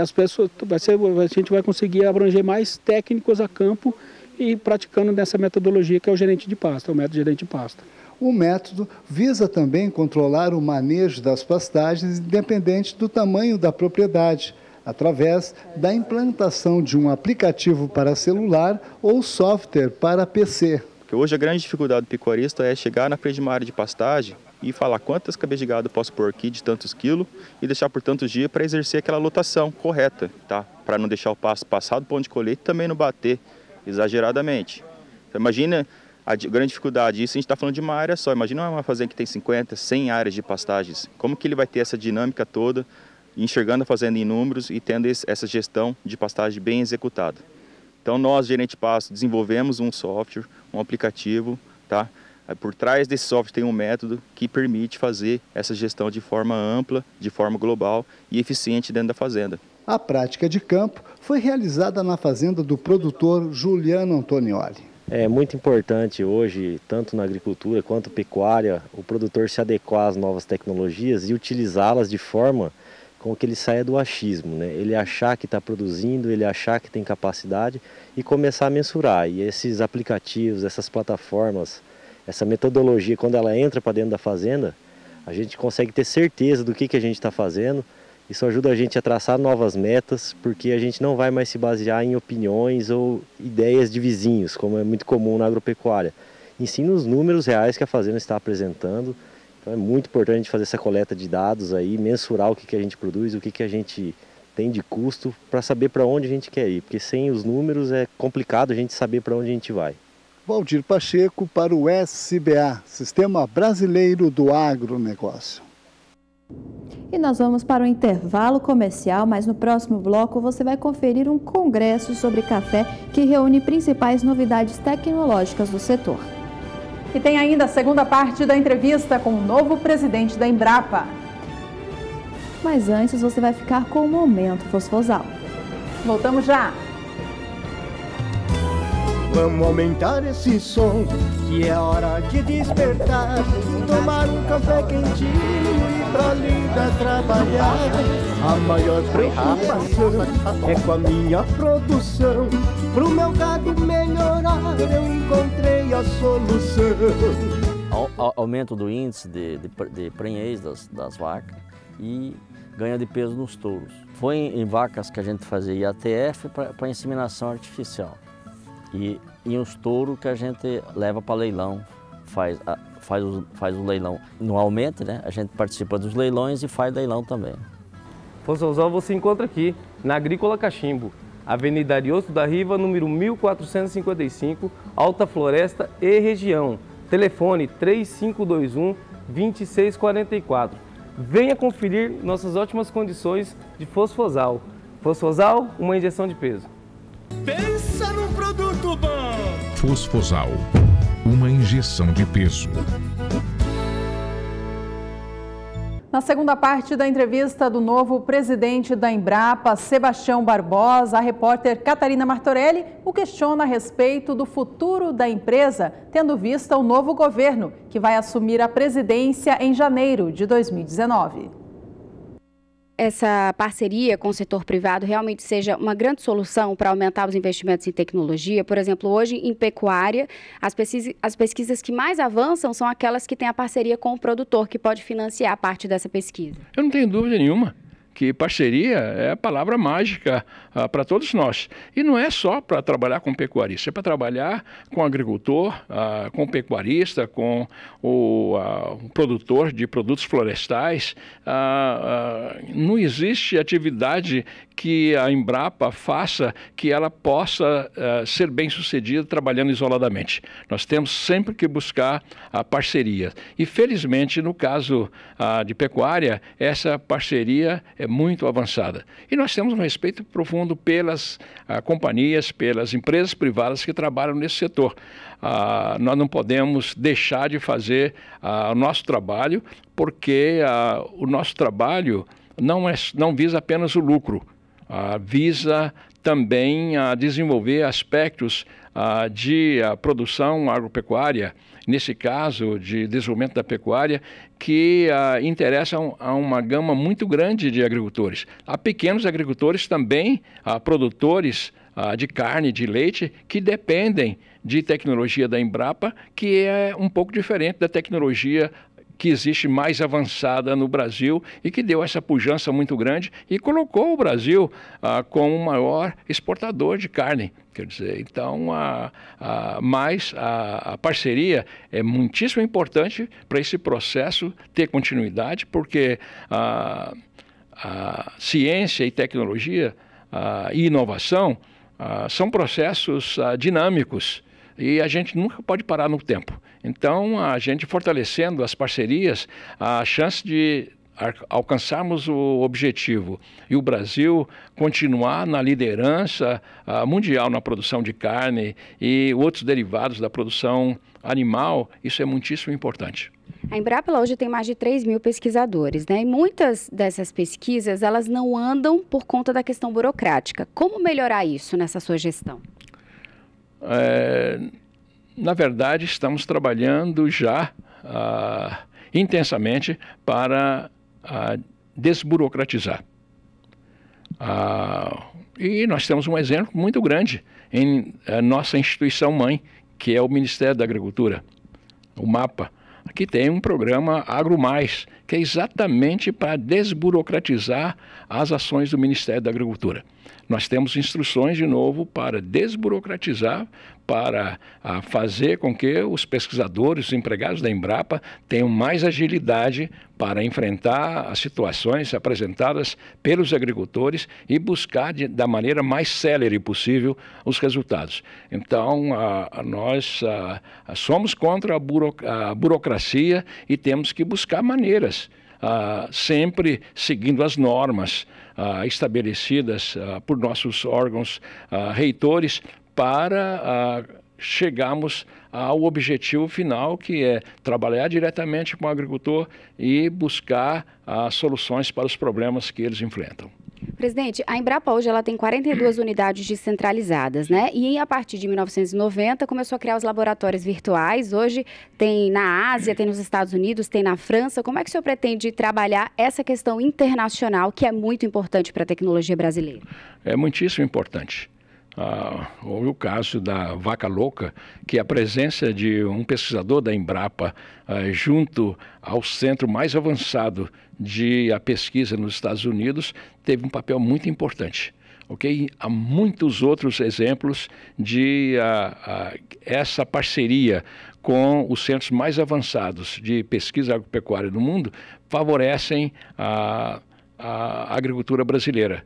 As pessoas, a gente vai conseguir abranger mais técnicos a campo e praticando nessa metodologia que é o gerente de pasta, o método gerente de pasta. O método visa também controlar o manejo das pastagens independente do tamanho da propriedade, através da implantação de um aplicativo para celular ou software para PC. Porque hoje a grande dificuldade do pecuarista é chegar na frente de uma área de pastagem e falar quantas cabeças de gado eu posso pôr aqui de tantos quilos e deixar por tantos dias para exercer aquela lotação correta, tá? Para não deixar o pasto passar do ponto de colheita e também não bater exageradamente. Então, imagina a grande dificuldade disso, a gente está falando de uma área só. Imagina uma fazenda que tem 50, 100 áreas de pastagens. Como que ele vai ter essa dinâmica toda, enxergando a fazenda em números e tendo essa gestão de pastagem bem executada? Então nós, gerente de pasto, desenvolvemos um software, um aplicativo, tá? Por trás desse software tem um método que permite fazer essa gestão de forma ampla, de forma global e eficiente dentro da fazenda. A prática de campo foi realizada na fazenda do produtor Juliano Antonioli. É muito importante hoje, tanto na agricultura quanto pecuária, o produtor se adequar às novas tecnologias e utilizá-las de forma com que ele saia do achismo, né? Ele achar que está produzindo, ele achar que tem capacidade e começar a mensurar. E esses aplicativos, essas plataformas, essa metodologia, quando ela entra para dentro da fazenda, a gente consegue ter certeza do que a gente está fazendo. Isso ajuda a gente a traçar novas metas, porque a gente não vai mais se basear em opiniões ou ideias de vizinhos, como é muito comum na agropecuária. E sim nos números reais que a fazenda está apresentando. Então é muito importante a gente fazer essa coleta de dados aí, mensurar o que a gente produz, o que a gente tem de custo, para saber para onde a gente quer ir. Porque sem os números é complicado a gente saber para onde a gente vai. Valdir Pacheco para o SBA, Sistema Brasileiro do Agronegócio. E nós vamos para o intervalo comercial, mas no próximo bloco você vai conferir um congresso sobre café que reúne principais novidades tecnológicas do setor. E tem ainda a segunda parte da entrevista com o novo presidente da Embrapa. Mas antes você vai ficar com o Momento Fosfosal. Voltamos já! Vamos aumentar esse som, que é hora de despertar. Tomar um café quentinho e pra lida trabalhar. A maior preocupação é com a minha produção. Pro meu gado melhorar, eu encontrei a solução. Aumento do índice de prenhez das vacas e ganho de peso nos touros. Foi em vacas que a gente fazia IATF para inseminação artificial. E os touros que a gente leva para leilão, faz o leilão anualmente, né? A gente participa dos leilões e faz leilão também. Fosfosal você encontra aqui, na Agrícola Cachimbo, Avenida Ariosto da Riva, número 1455, Alta Floresta e região. Telefone 3521-2644. Venha conferir nossas ótimas condições de Fosfosal. Fosfosal, uma injeção de peso. Pensa num produto bom! Fosfosal, uma injeção de peso. Na segunda parte da entrevista do novo presidente da Embrapa, Sebastião Barbosa, a repórter Catarina Martorelli o questiona a respeito do futuro da empresa, tendo vista o novo governo, que vai assumir a presidência em janeiro de 2019. Essa parceria com o setor privado realmente seja uma grande solução para aumentar os investimentos em tecnologia. Por exemplo, hoje em pecuária, as pesquisas que mais avançam são aquelas que têm a parceria com o produtor, que pode financiar parte dessa pesquisa. Eu não tenho dúvida nenhuma que parceria é a palavra mágica para todos nós. E não é só para trabalhar com pecuarista, é para trabalhar com o agricultor, com o pecuarista, com o produtor de produtos florestais. Não existe atividade que a Embrapa faça que ela possa ser bem-sucedida trabalhando isoladamente. Nós temos sempre que buscar a parceria. E, felizmente, no caso de pecuária, essa parceria é muito avançada. E nós temos um respeito profundo pelas companhias, pelas empresas privadas que trabalham nesse setor. Nós não podemos deixar de fazer o nosso trabalho, porque o nosso trabalho não visa apenas o lucro, visa também desenvolver aspectos de produção agropecuária, nesse caso de desenvolvimento da pecuária, que interessam a uma gama muito grande de agricultores. Há pequenos agricultores também, produtores de carne, de leite, que dependem de tecnologia da Embrapa, que é um pouco diferente da tecnologia que existe mais avançada no Brasil e que deu essa pujança muito grande e colocou o Brasil como o maior exportador de carne. Quer dizer, então, a parceria é muitíssimo importante para esse processo ter continuidade, porque a ciência e tecnologia e inovação são processos dinâmicos e a gente nunca pode parar no tempo. Então, a gente fortalecendo as parcerias, a chance de alcançarmos o objetivo e o Brasil continuar na liderança mundial na produção de carne e outros derivados da produção animal, isso é muitíssimo importante. A Embrapa hoje tem mais de 3.000 pesquisadores, né? E muitas dessas pesquisas, elas não andam por conta da questão burocrática. Como melhorar isso nessa sua gestão? Na verdade, estamos trabalhando já intensamente para desburocratizar. E nós temos um exemplo muito grande em nossa instituição mãe, que é o Ministério da Agricultura, o MAPA, que tem um programa AgroMais, que é exatamente para desburocratizar as ações do Ministério da Agricultura. Nós temos instruções, de novo, para desburocratizar, para fazer com que os pesquisadores, os empregados da Embrapa tenham mais agilidade para enfrentar as situações apresentadas pelos agricultores e buscar da maneira mais célere possível os resultados. Então, nós somos contra a burocracia e temos que buscar maneiras, sempre seguindo as normas estabelecidas por nossos órgãos reitores para chegarmos ao objetivo final, que é trabalhar diretamente com o agricultor e buscar soluções para os problemas que eles enfrentam. Presidente, a Embrapa hoje ela tem 42 unidades descentralizadas, né? E a partir de 1990 começou a criar os laboratórios virtuais. Hoje tem na Ásia, tem nos Estados Unidos, tem na França. Como é que o senhor pretende trabalhar essa questão internacional, que é muito importante para a tecnologia brasileira? É muitíssimo importante. Houve o caso da vaca louca, que a presença de um pesquisador da Embrapa junto ao centro mais avançado de pesquisa nos Estados Unidos teve um papel muito importante. Okay? Há muitos outros exemplos de essa parceria com os centros mais avançados de pesquisa agropecuária do mundo favorecem a agricultura brasileira.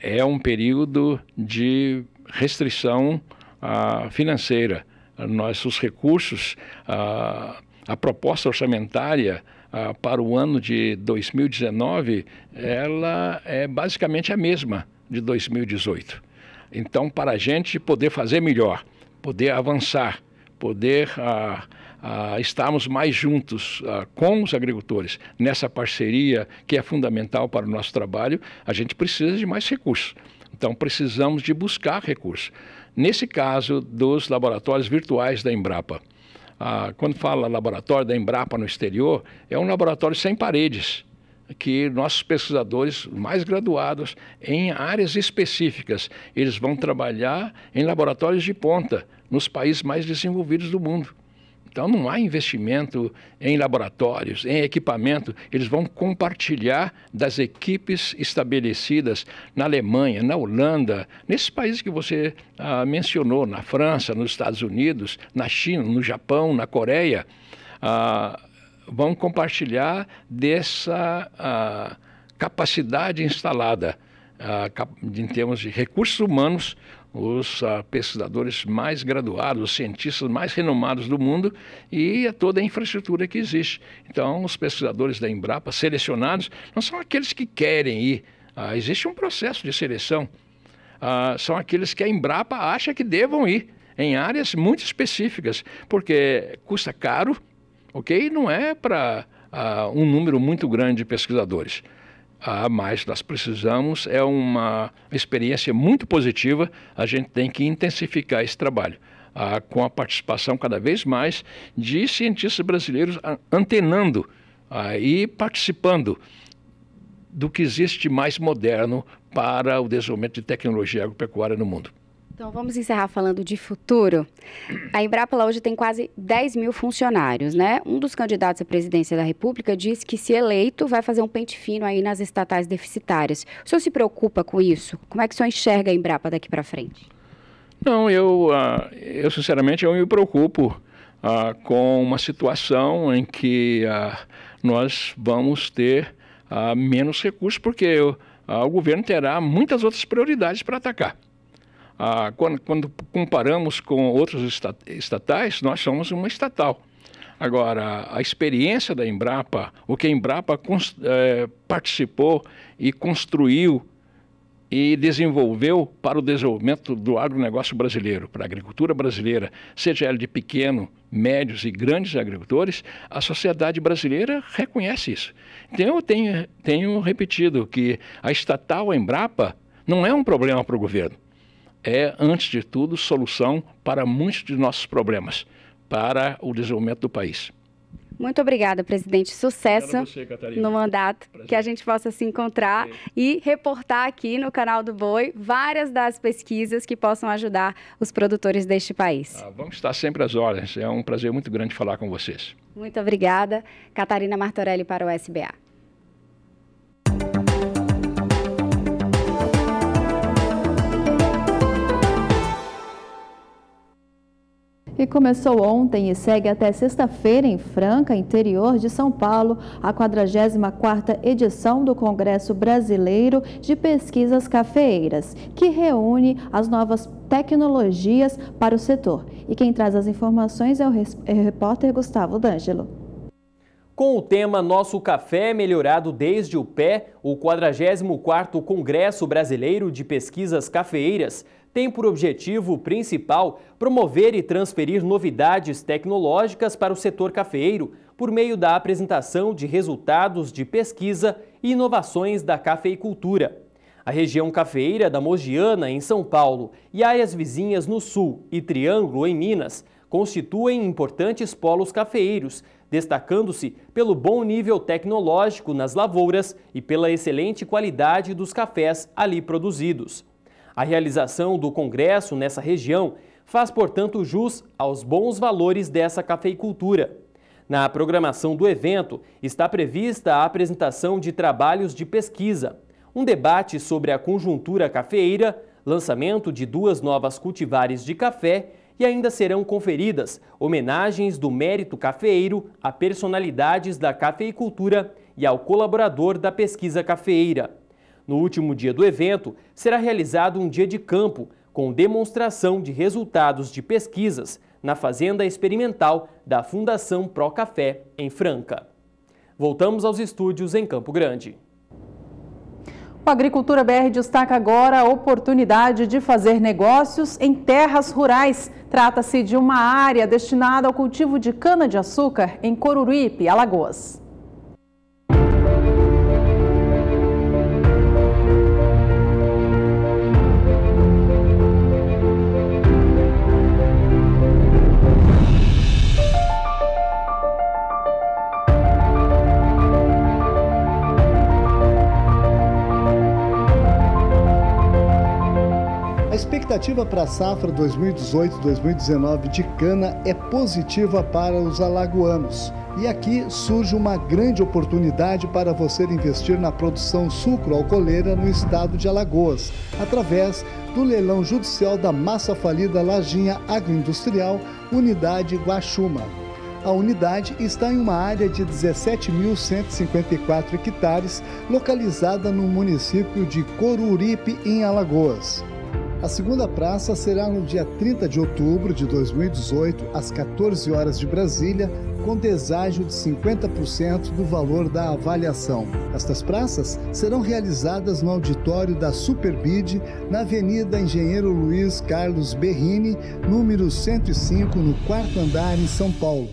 É um período de restrição financeira. Nossos recursos, a proposta orçamentária para o ano de 2019, ela é basicamente a mesma de 2018. Então, para a gente poder fazer melhor, poder avançar, poder estarmos mais juntos com os agricultores nessa parceria que é fundamental para o nosso trabalho, a gente precisa de mais recursos. Então, precisamos de buscar recursos. Nesse caso dos laboratórios virtuais da Embrapa, quando fala laboratório da Embrapa no exterior, é um laboratório sem paredes, que nossos pesquisadores mais graduados em áreas específicas, eles vão trabalhar em laboratórios de ponta, nos países mais desenvolvidos do mundo. Então, não há investimento em laboratórios, em equipamento. Eles vão compartilhar das equipes estabelecidas na Alemanha, na Holanda, nesses países que você mencionou, na França, nos Estados Unidos, na China, no Japão, na Coreia. Vão compartilhar dessa capacidade instalada em termos de recursos humanos. Os pesquisadores mais graduados, os cientistas mais renomados do mundo e toda a infraestrutura que existe. Então, os pesquisadores da Embrapa selecionados não são aqueles que querem ir. Existe um processo de seleção. São aqueles que a Embrapa acha que devam ir em áreas muito específicas, porque custa caro, ok? Não é para um número muito grande de pesquisadores. Mas nós precisamos, é uma experiência muito positiva, a gente tem que intensificar esse trabalho, com a participação cada vez mais de cientistas brasileiros antenando e participando do que existe mais moderno para o desenvolvimento de tecnologia agropecuária no mundo. Então, vamos encerrar falando de futuro. A Embrapa hoje tem quase 10 mil funcionários, né? Um dos candidatos à presidência da República disse que, se eleito, vai fazer um pente fino aí nas estatais deficitárias. O senhor se preocupa com isso? Como é que o senhor enxerga a Embrapa daqui para frente? Não, eu sinceramente, eu me preocupo com uma situação em que nós vamos ter menos recursos, porque o governo terá muitas outras prioridades para atacar. Quando comparamos com outros estatais, nós somos uma estatal. Agora, a experiência da Embrapa, o que a Embrapa participou e construiu e desenvolveu para o desenvolvimento do agronegócio brasileiro, para a agricultura brasileira, seja ela de pequeno, médios e grandes agricultores, a sociedade brasileira reconhece isso. Então, eu tenho repetido que a estatal Embrapa não é um problema para o governo. É, antes de tudo, solução para muitos de nossos problemas, para o desenvolvimento do país. Muito obrigada, presidente. Sucesso no mandato, que a gente possa se encontrar e reportar aqui no canal do Boi várias das pesquisas que possam ajudar os produtores deste país. Vamos estar sempre às ordens. É um prazer muito grande falar com vocês. Muito obrigada. Catarina Martorelli para o SBA. E começou ontem e segue até sexta-feira em Franca, interior de São Paulo, a 44ª edição do Congresso Brasileiro de Pesquisas Cafeeiras, que reúne as novas tecnologias para o setor. E quem traz as informações é o repórter Gustavo D'Angelo. Com o tema Nosso Café Melhorado Desde o Pé, o 44º Congresso Brasileiro de Pesquisas Cafeeiras tem por objetivo principal promover e transferir novidades tecnológicas para o setor cafeeiro por meio da apresentação de resultados de pesquisa e inovações da cafeicultura. A região cafeeira da Mogiana, em São Paulo, e áreas vizinhas no Sul e Triângulo, em Minas, constituem importantes polos cafeeiros, destacando-se pelo bom nível tecnológico nas lavouras e pela excelente qualidade dos cafés ali produzidos. A realização do congresso nessa região faz, portanto, jus aos bons valores dessa cafeicultura. Na programação do evento está prevista a apresentação de trabalhos de pesquisa, um debate sobre a conjuntura cafeeira, lançamento de 2 novas cultivares de café e ainda serão conferidas homenagens do mérito cafeeiro a personalidades da cafeicultura e ao colaborador da pesquisa cafeeira. No último dia do evento, será realizado um dia de campo, com demonstração de resultados de pesquisas na Fazenda Experimental da Fundação Pro Café, em Franca. Voltamos aos estúdios em Campo Grande. O Agricultura BR destaca agora a oportunidade de fazer negócios em terras rurais. Trata-se de uma área destinada ao cultivo de cana-de-açúcar em Coruripe, Alagoas. A expectativa para a safra 2018-2019 de cana é positiva para os alagoanos. E aqui surge uma grande oportunidade para você investir na produção sucro-alcooleira no estado de Alagoas, através do leilão judicial da massa falida Lajinha Agroindustrial, Unidade Guaxuma. A unidade está em uma área de 17.154 hectares, localizada no município de Coruripe, em Alagoas. A segunda praça será no dia 30 de outubro de 2018, às 14 horas de Brasília, com deságio de 50% do valor da avaliação. Estas praças serão realizadas no auditório da Superbid, na Avenida Engenheiro Luiz Carlos Berrini, número 105, no 4º andar, em São Paulo.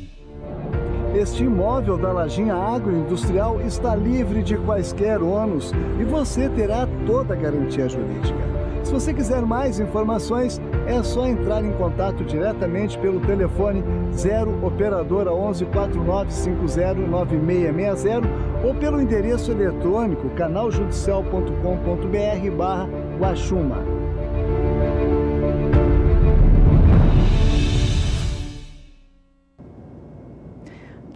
Este imóvel da Lajinha Agroindustrial está livre de quaisquer ônus e você terá toda a garantia jurídica. Se você quiser mais informações, é só entrar em contato diretamente pelo telefone 0 operadora 11 4950 9660 ou pelo endereço eletrônico canaljudicial.com.br/Guaxuma.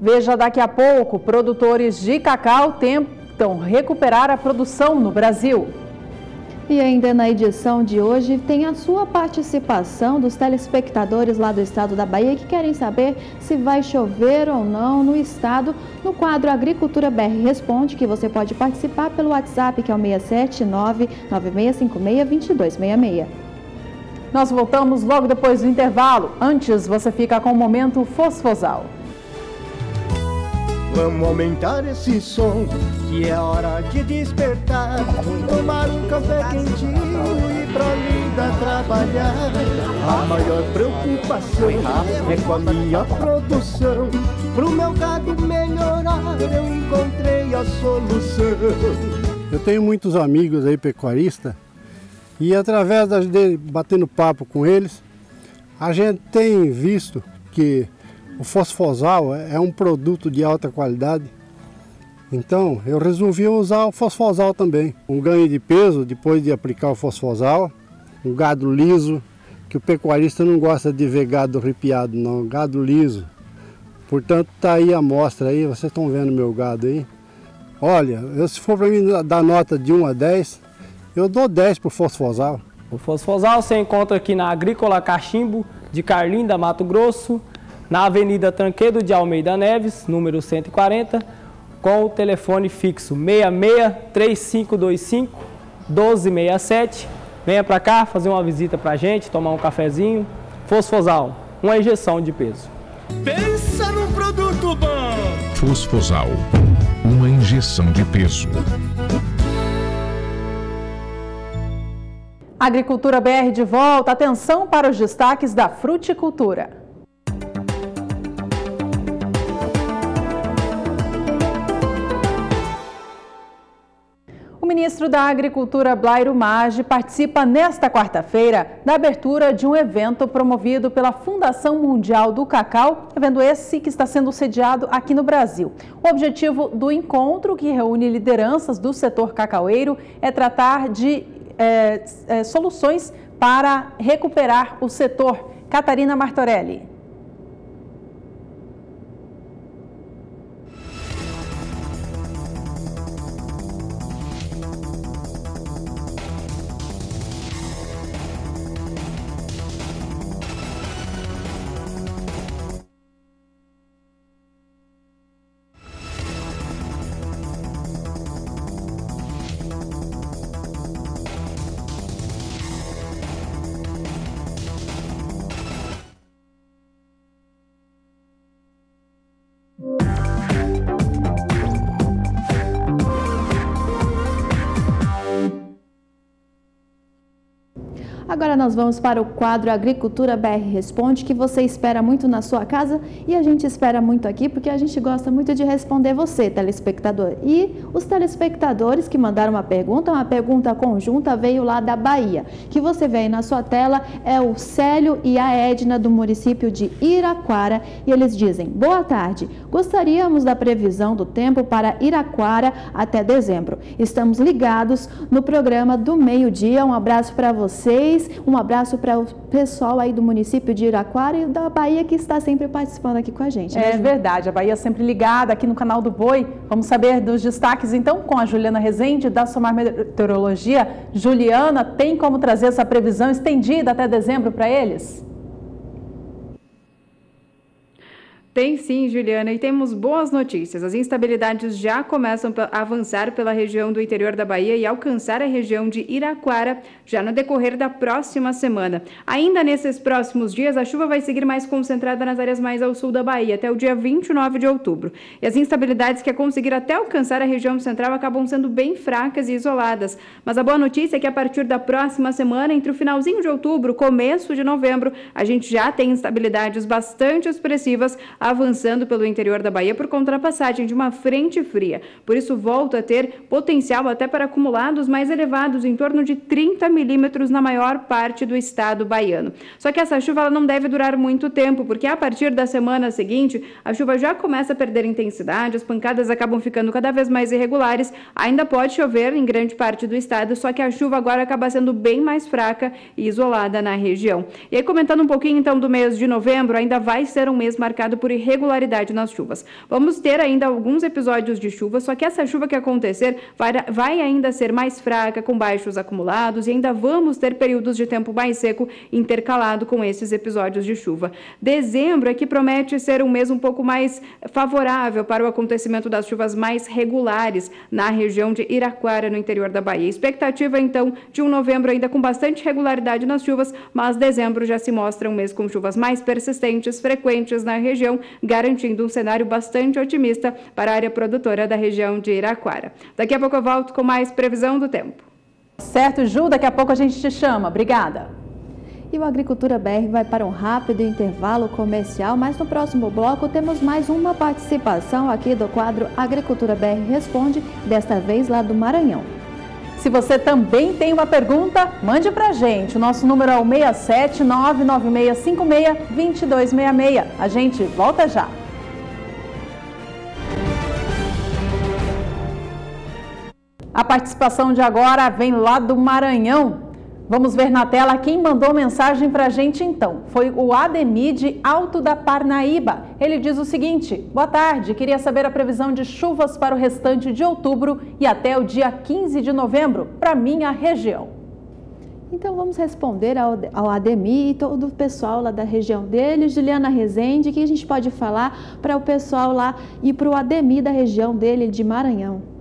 Veja daqui a pouco, produtores de cacau tentam recuperar a produção no Brasil. E ainda na edição de hoje tem a sua participação dos telespectadores lá do estado da Bahia que querem saber se vai chover ou não no estado, no quadro Agricultura BR Responde, que você pode participar pelo WhatsApp, que é o 67996562266. Nós voltamos logo depois do intervalo. Antes, você fica com o Momento Fosfosal. Vamos aumentar esse som, que é hora de despertar. Tomar um café quentinho e pra lida trabalhar. A maior preocupação é com a minha produção. Pro meu gado melhorar, eu encontrei a solução. Eu tenho muitos amigos aí pecuaristas e através de batendo papo com eles, a gente tem visto que o fosfosal é um produto de alta qualidade, então eu resolvi usar o fosfosal também. Um ganho de peso depois de aplicar o fosfosal, um gado liso, que o pecuarista não gosta de ver gado arrepiado não, gado liso. Portanto, tá aí a amostra aí, vocês estão vendo meu gado aí. Olha, se for para mim dar nota de 1 a 10, eu dou 10 para o fosfosal. O fosfosal você encontra aqui na Agrícola Cachimbo, de Carlinda, Mato Grosso, na Avenida Tranquedo de Almeida Neves, número 140, com o telefone fixo 66-3525-1267. Venha para cá fazer uma visita para a gente, tomar um cafezinho. Fosfosal, uma injeção de peso. Pensa num produto bom! Fosfosal, uma injeção de peso. Agricultura BR de volta. Atenção para os destaques da fruticultura. O ministro da Agricultura, Blairo Maggi, participa nesta quarta-feira da abertura de um evento promovido pela Fundação Mundial do Cacau, evento esse que está sendo sediado aqui no Brasil. O objetivo do encontro, que reúne lideranças do setor cacaueiro, é tratar de soluções para recuperar o setor. Catarina Martorelli. Agora nós vamos para o quadro Agricultura BR Responde, que você espera muito na sua casa e a gente espera muito aqui porque a gente gosta muito de responder você, telespectador. E os telespectadores que mandaram uma pergunta conjunta veio lá da Bahia. Que você vê aí na sua tela é o Célio e a Edna do município de Iraquara e eles dizem: boa tarde, gostaríamos da previsão do tempo para Iraquara até dezembro. Estamos ligados no programa do meio-dia. Um abraço para vocês. Um abraço para o pessoal aí do município de Iraquara e da Bahia que está sempre participando aqui com a gente. É verdade, a Bahia sempre ligada aqui no canal do Boi. Vamos saber dos destaques então com a Juliana Rezende da Somar Meteorologia. Juliana, tem como trazer essa previsão estendida até dezembro para eles? Tem sim, Juliana, e temos boas notícias. As instabilidades já começam a avançar pela região do interior da Bahia e alcançar a região de Iraquara já no decorrer da próxima semana. Ainda nesses próximos dias, a chuva vai seguir mais concentrada nas áreas mais ao sul da Bahia, até o dia 29 de outubro. E as instabilidades que conseguir até alcançar a região central acabam sendo bem fracas e isoladas. Mas a boa notícia é que a partir da próxima semana, entre o finalzinho de outubro e começo de novembro, a gente já tem instabilidades bastante expressivas avançando pelo interior da Bahia por contrapassagem de uma frente fria. Por isso, volta a ter potencial até para acumulados mais elevados, em torno de 30 milímetros na maior parte do estado baiano. Só que essa chuva ela não deve durar muito tempo, porque a partir da semana seguinte, a chuva já começa a perder intensidade, as pancadas acabam ficando cada vez mais irregulares, ainda pode chover em grande parte do estado, só que a chuva agora acaba sendo bem mais fraca e isolada na região. E aí, comentando um pouquinho então do mês de novembro, ainda vai ser um mês marcado por por irregularidade nas chuvas. Vamos ter ainda alguns episódios de chuva, só que essa chuva que acontecer vai ainda ser mais fraca, com baixos acumulados, e ainda vamos ter períodos de tempo mais seco intercalado com esses episódios de chuva. Dezembro é que promete ser um mês um pouco mais favorável para o acontecimento das chuvas mais regulares na região de Iraquara, no interior da Bahia. Expectativa, então, de um novembro ainda com bastante regularidade nas chuvas, mas dezembro já se mostra um mês com chuvas mais persistentes, frequentes na região, garantindo um cenário bastante otimista para a área produtora da região de Iraquara. Daqui a pouco eu volto com mais previsão do tempo. Certo, Ju, daqui a pouco a gente te chama. Obrigada. E o Agricultura BR vai para um rápido intervalo comercial, mas no próximo bloco temos mais uma participação aqui do quadro Agricultura BR Responde, desta vez lá do Maranhão. Se você também tem uma pergunta, mande pra gente. O nosso número é o 67996562266. A gente volta já. A participação de agora vem lá do Maranhão. Vamos ver na tela quem mandou mensagem para a gente então. Foi o Ademir de Alto da Parnaíba. Ele diz o seguinte: boa tarde, queria saber a previsão de chuvas para o restante de outubro e até o dia 15 de novembro, para minha região. Então vamos responder ao Ademir e todo o pessoal lá da região dele. Juliana Rezende, que a gente pode falar para o pessoal lá e para o Ademir da região dele de Maranhão.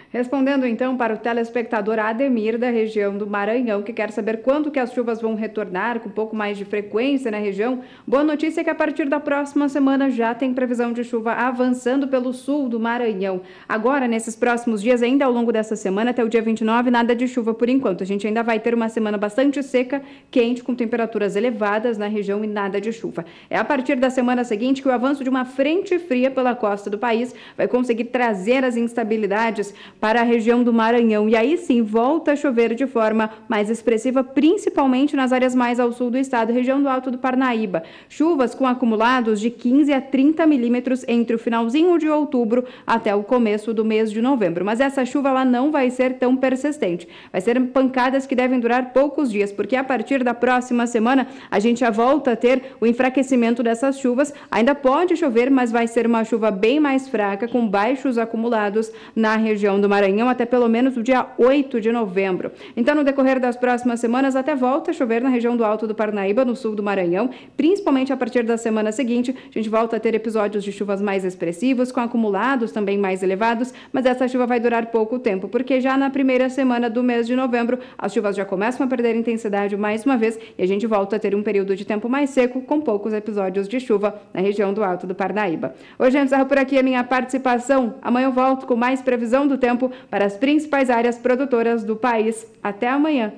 Respondendo então para o telespectador Ademir da região do Maranhão, que quer saber quando que as chuvas vão retornar com um pouco mais de frequência na região, boa notícia é que a partir da próxima semana já tem previsão de chuva avançando pelo sul do Maranhão. Agora, nesses próximos dias, ainda ao longo dessa semana, até o dia 29, nada de chuva por enquanto. A gente ainda vai ter uma semana bastante seca, quente, com temperaturas elevadas na região e nada de chuva. É a partir da semana seguinte que o avanço de uma frente fria pela costa do país vai conseguir trazer as instabilidades para a região do Maranhão. E aí sim, volta a chover de forma mais expressiva, principalmente nas áreas mais ao sul do estado, região do Alto do Parnaíba. Chuvas com acumulados de 15 a 30 milímetros entre o finalzinho de outubro até o começo do mês de novembro. Mas essa chuva ela não vai ser tão persistente. Vai ser pancadas que devem durar poucos dias, porque a partir da próxima semana a gente já volta a ter o enfraquecimento dessas chuvas. Ainda pode chover, mas vai ser uma chuva bem mais fraca, com baixos acumulados na região do Maranhão até pelo menos o dia 8 de novembro. Então, no decorrer das próximas semanas, até volta a chover na região do Alto do Parnaíba, no sul do Maranhão, principalmente a partir da semana seguinte, a gente volta a ter episódios de chuvas mais expressivos, com acumulados também mais elevados, mas essa chuva vai durar pouco tempo, porque já na primeira semana do mês de novembro, as chuvas já começam a perder intensidade mais uma vez e a gente volta a ter um período de tempo mais seco, com poucos episódios de chuva na região do Alto do Parnaíba. Hoje eu encerro por aqui a minha participação. Amanhã eu volto com mais previsão do tempo para as principais áreas produtoras do país. Até amanhã.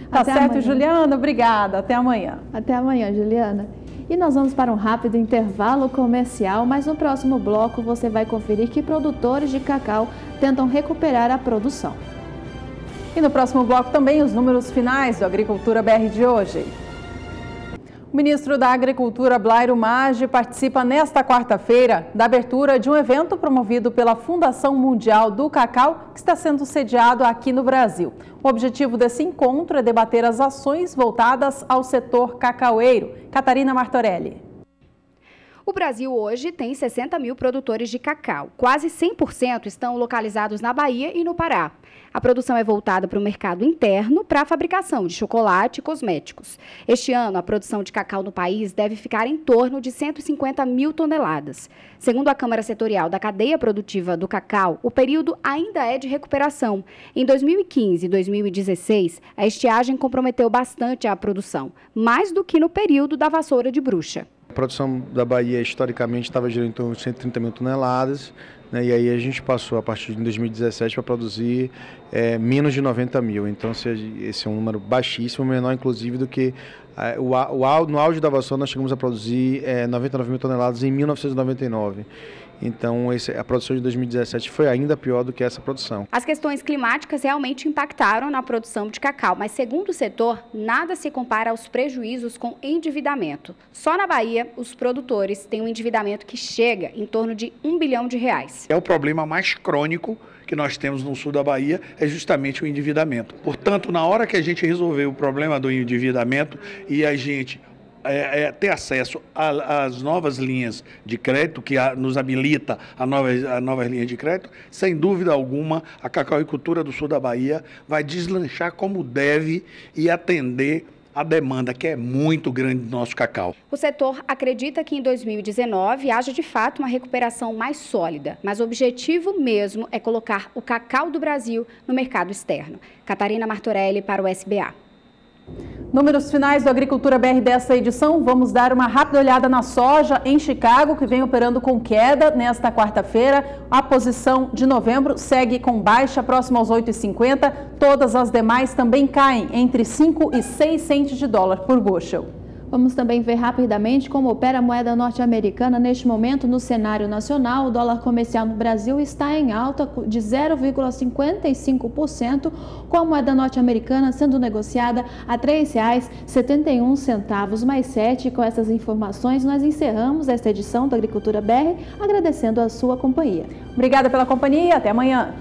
Tá certo, Juliana. Obrigada. Até amanhã. Até amanhã, Juliana. E nós vamos para um rápido intervalo comercial, mas no próximo bloco você vai conferir que produtores de cacau tentam recuperar a produção. E no próximo bloco também os números finais do Agricultura BR de hoje. O ministro da Agricultura, Blairo Maggi, participa nesta quarta-feira da abertura de um evento promovido pela Fundação Mundial do Cacau, que está sendo sediado aqui no Brasil. O objetivo desse encontro é debater as ações voltadas ao setor cacaueiro. Catarina Martorelli. O Brasil hoje tem 60 mil produtores de cacau. Quase 100% estão localizados na Bahia e no Pará. A produção é voltada para o mercado interno para a fabricação de chocolate e cosméticos. Este ano, a produção de cacau no país deve ficar em torno de 150 mil toneladas. Segundo a Câmara Setorial da Cadeia Produtiva do Cacau, o período ainda é de recuperação. Em 2015 e 2016, a estiagem comprometeu bastante a produção, mais do que no período da vassoura de bruxa. A produção da Bahia, historicamente, estava girando em torno de 130 mil toneladas, né, e aí a gente passou, a partir de 2017, para produzir menos de 90 mil. Então, esse é um número baixíssimo, menor, inclusive, do que no auge da vassoura nós chegamos a produzir 99 mil toneladas em 1999. Então, a produção de 2017 foi ainda pior do que essa produção. As questões climáticas realmente impactaram na produção de cacau, mas segundo o setor, nada se compara aos prejuízos com endividamento. Só na Bahia, os produtores têm um endividamento que chega em torno de R$1 bilhão. É o problema mais crônico que nós temos no sul da Bahia, é justamente o endividamento. Portanto, na hora que a gente resolveu o problema do endividamento e a gente ter acesso às novas linhas de crédito, que nos habilita a novas linhas de crédito, sem dúvida alguma, a cacauicultura do sul da Bahia vai deslanchar como deve e atender a demanda, que é muito grande do nosso cacau. O setor acredita que em 2019 haja de fato uma recuperação mais sólida, mas o objetivo mesmo é colocar o cacau do Brasil no mercado externo. Catarina Martorelli para o SBA. Números finais do Agricultura BR dessa edição, vamos dar uma rápida olhada na soja em Chicago, que vem operando com queda nesta quarta-feira. A posição de novembro segue com baixa, próximo aos 8,50. Todas as demais também caem entre 5 e 6 centes de dólar por bushel. Vamos também ver rapidamente como opera a moeda norte-americana neste momento no cenário nacional. O dólar comercial no Brasil está em alta de 0,55%, com a moeda norte-americana sendo negociada a R$ 3,71 mais 7. Com essas informações, nós encerramos esta edição do Agricultura BR, agradecendo a sua companhia. Obrigada pela companhia e até amanhã.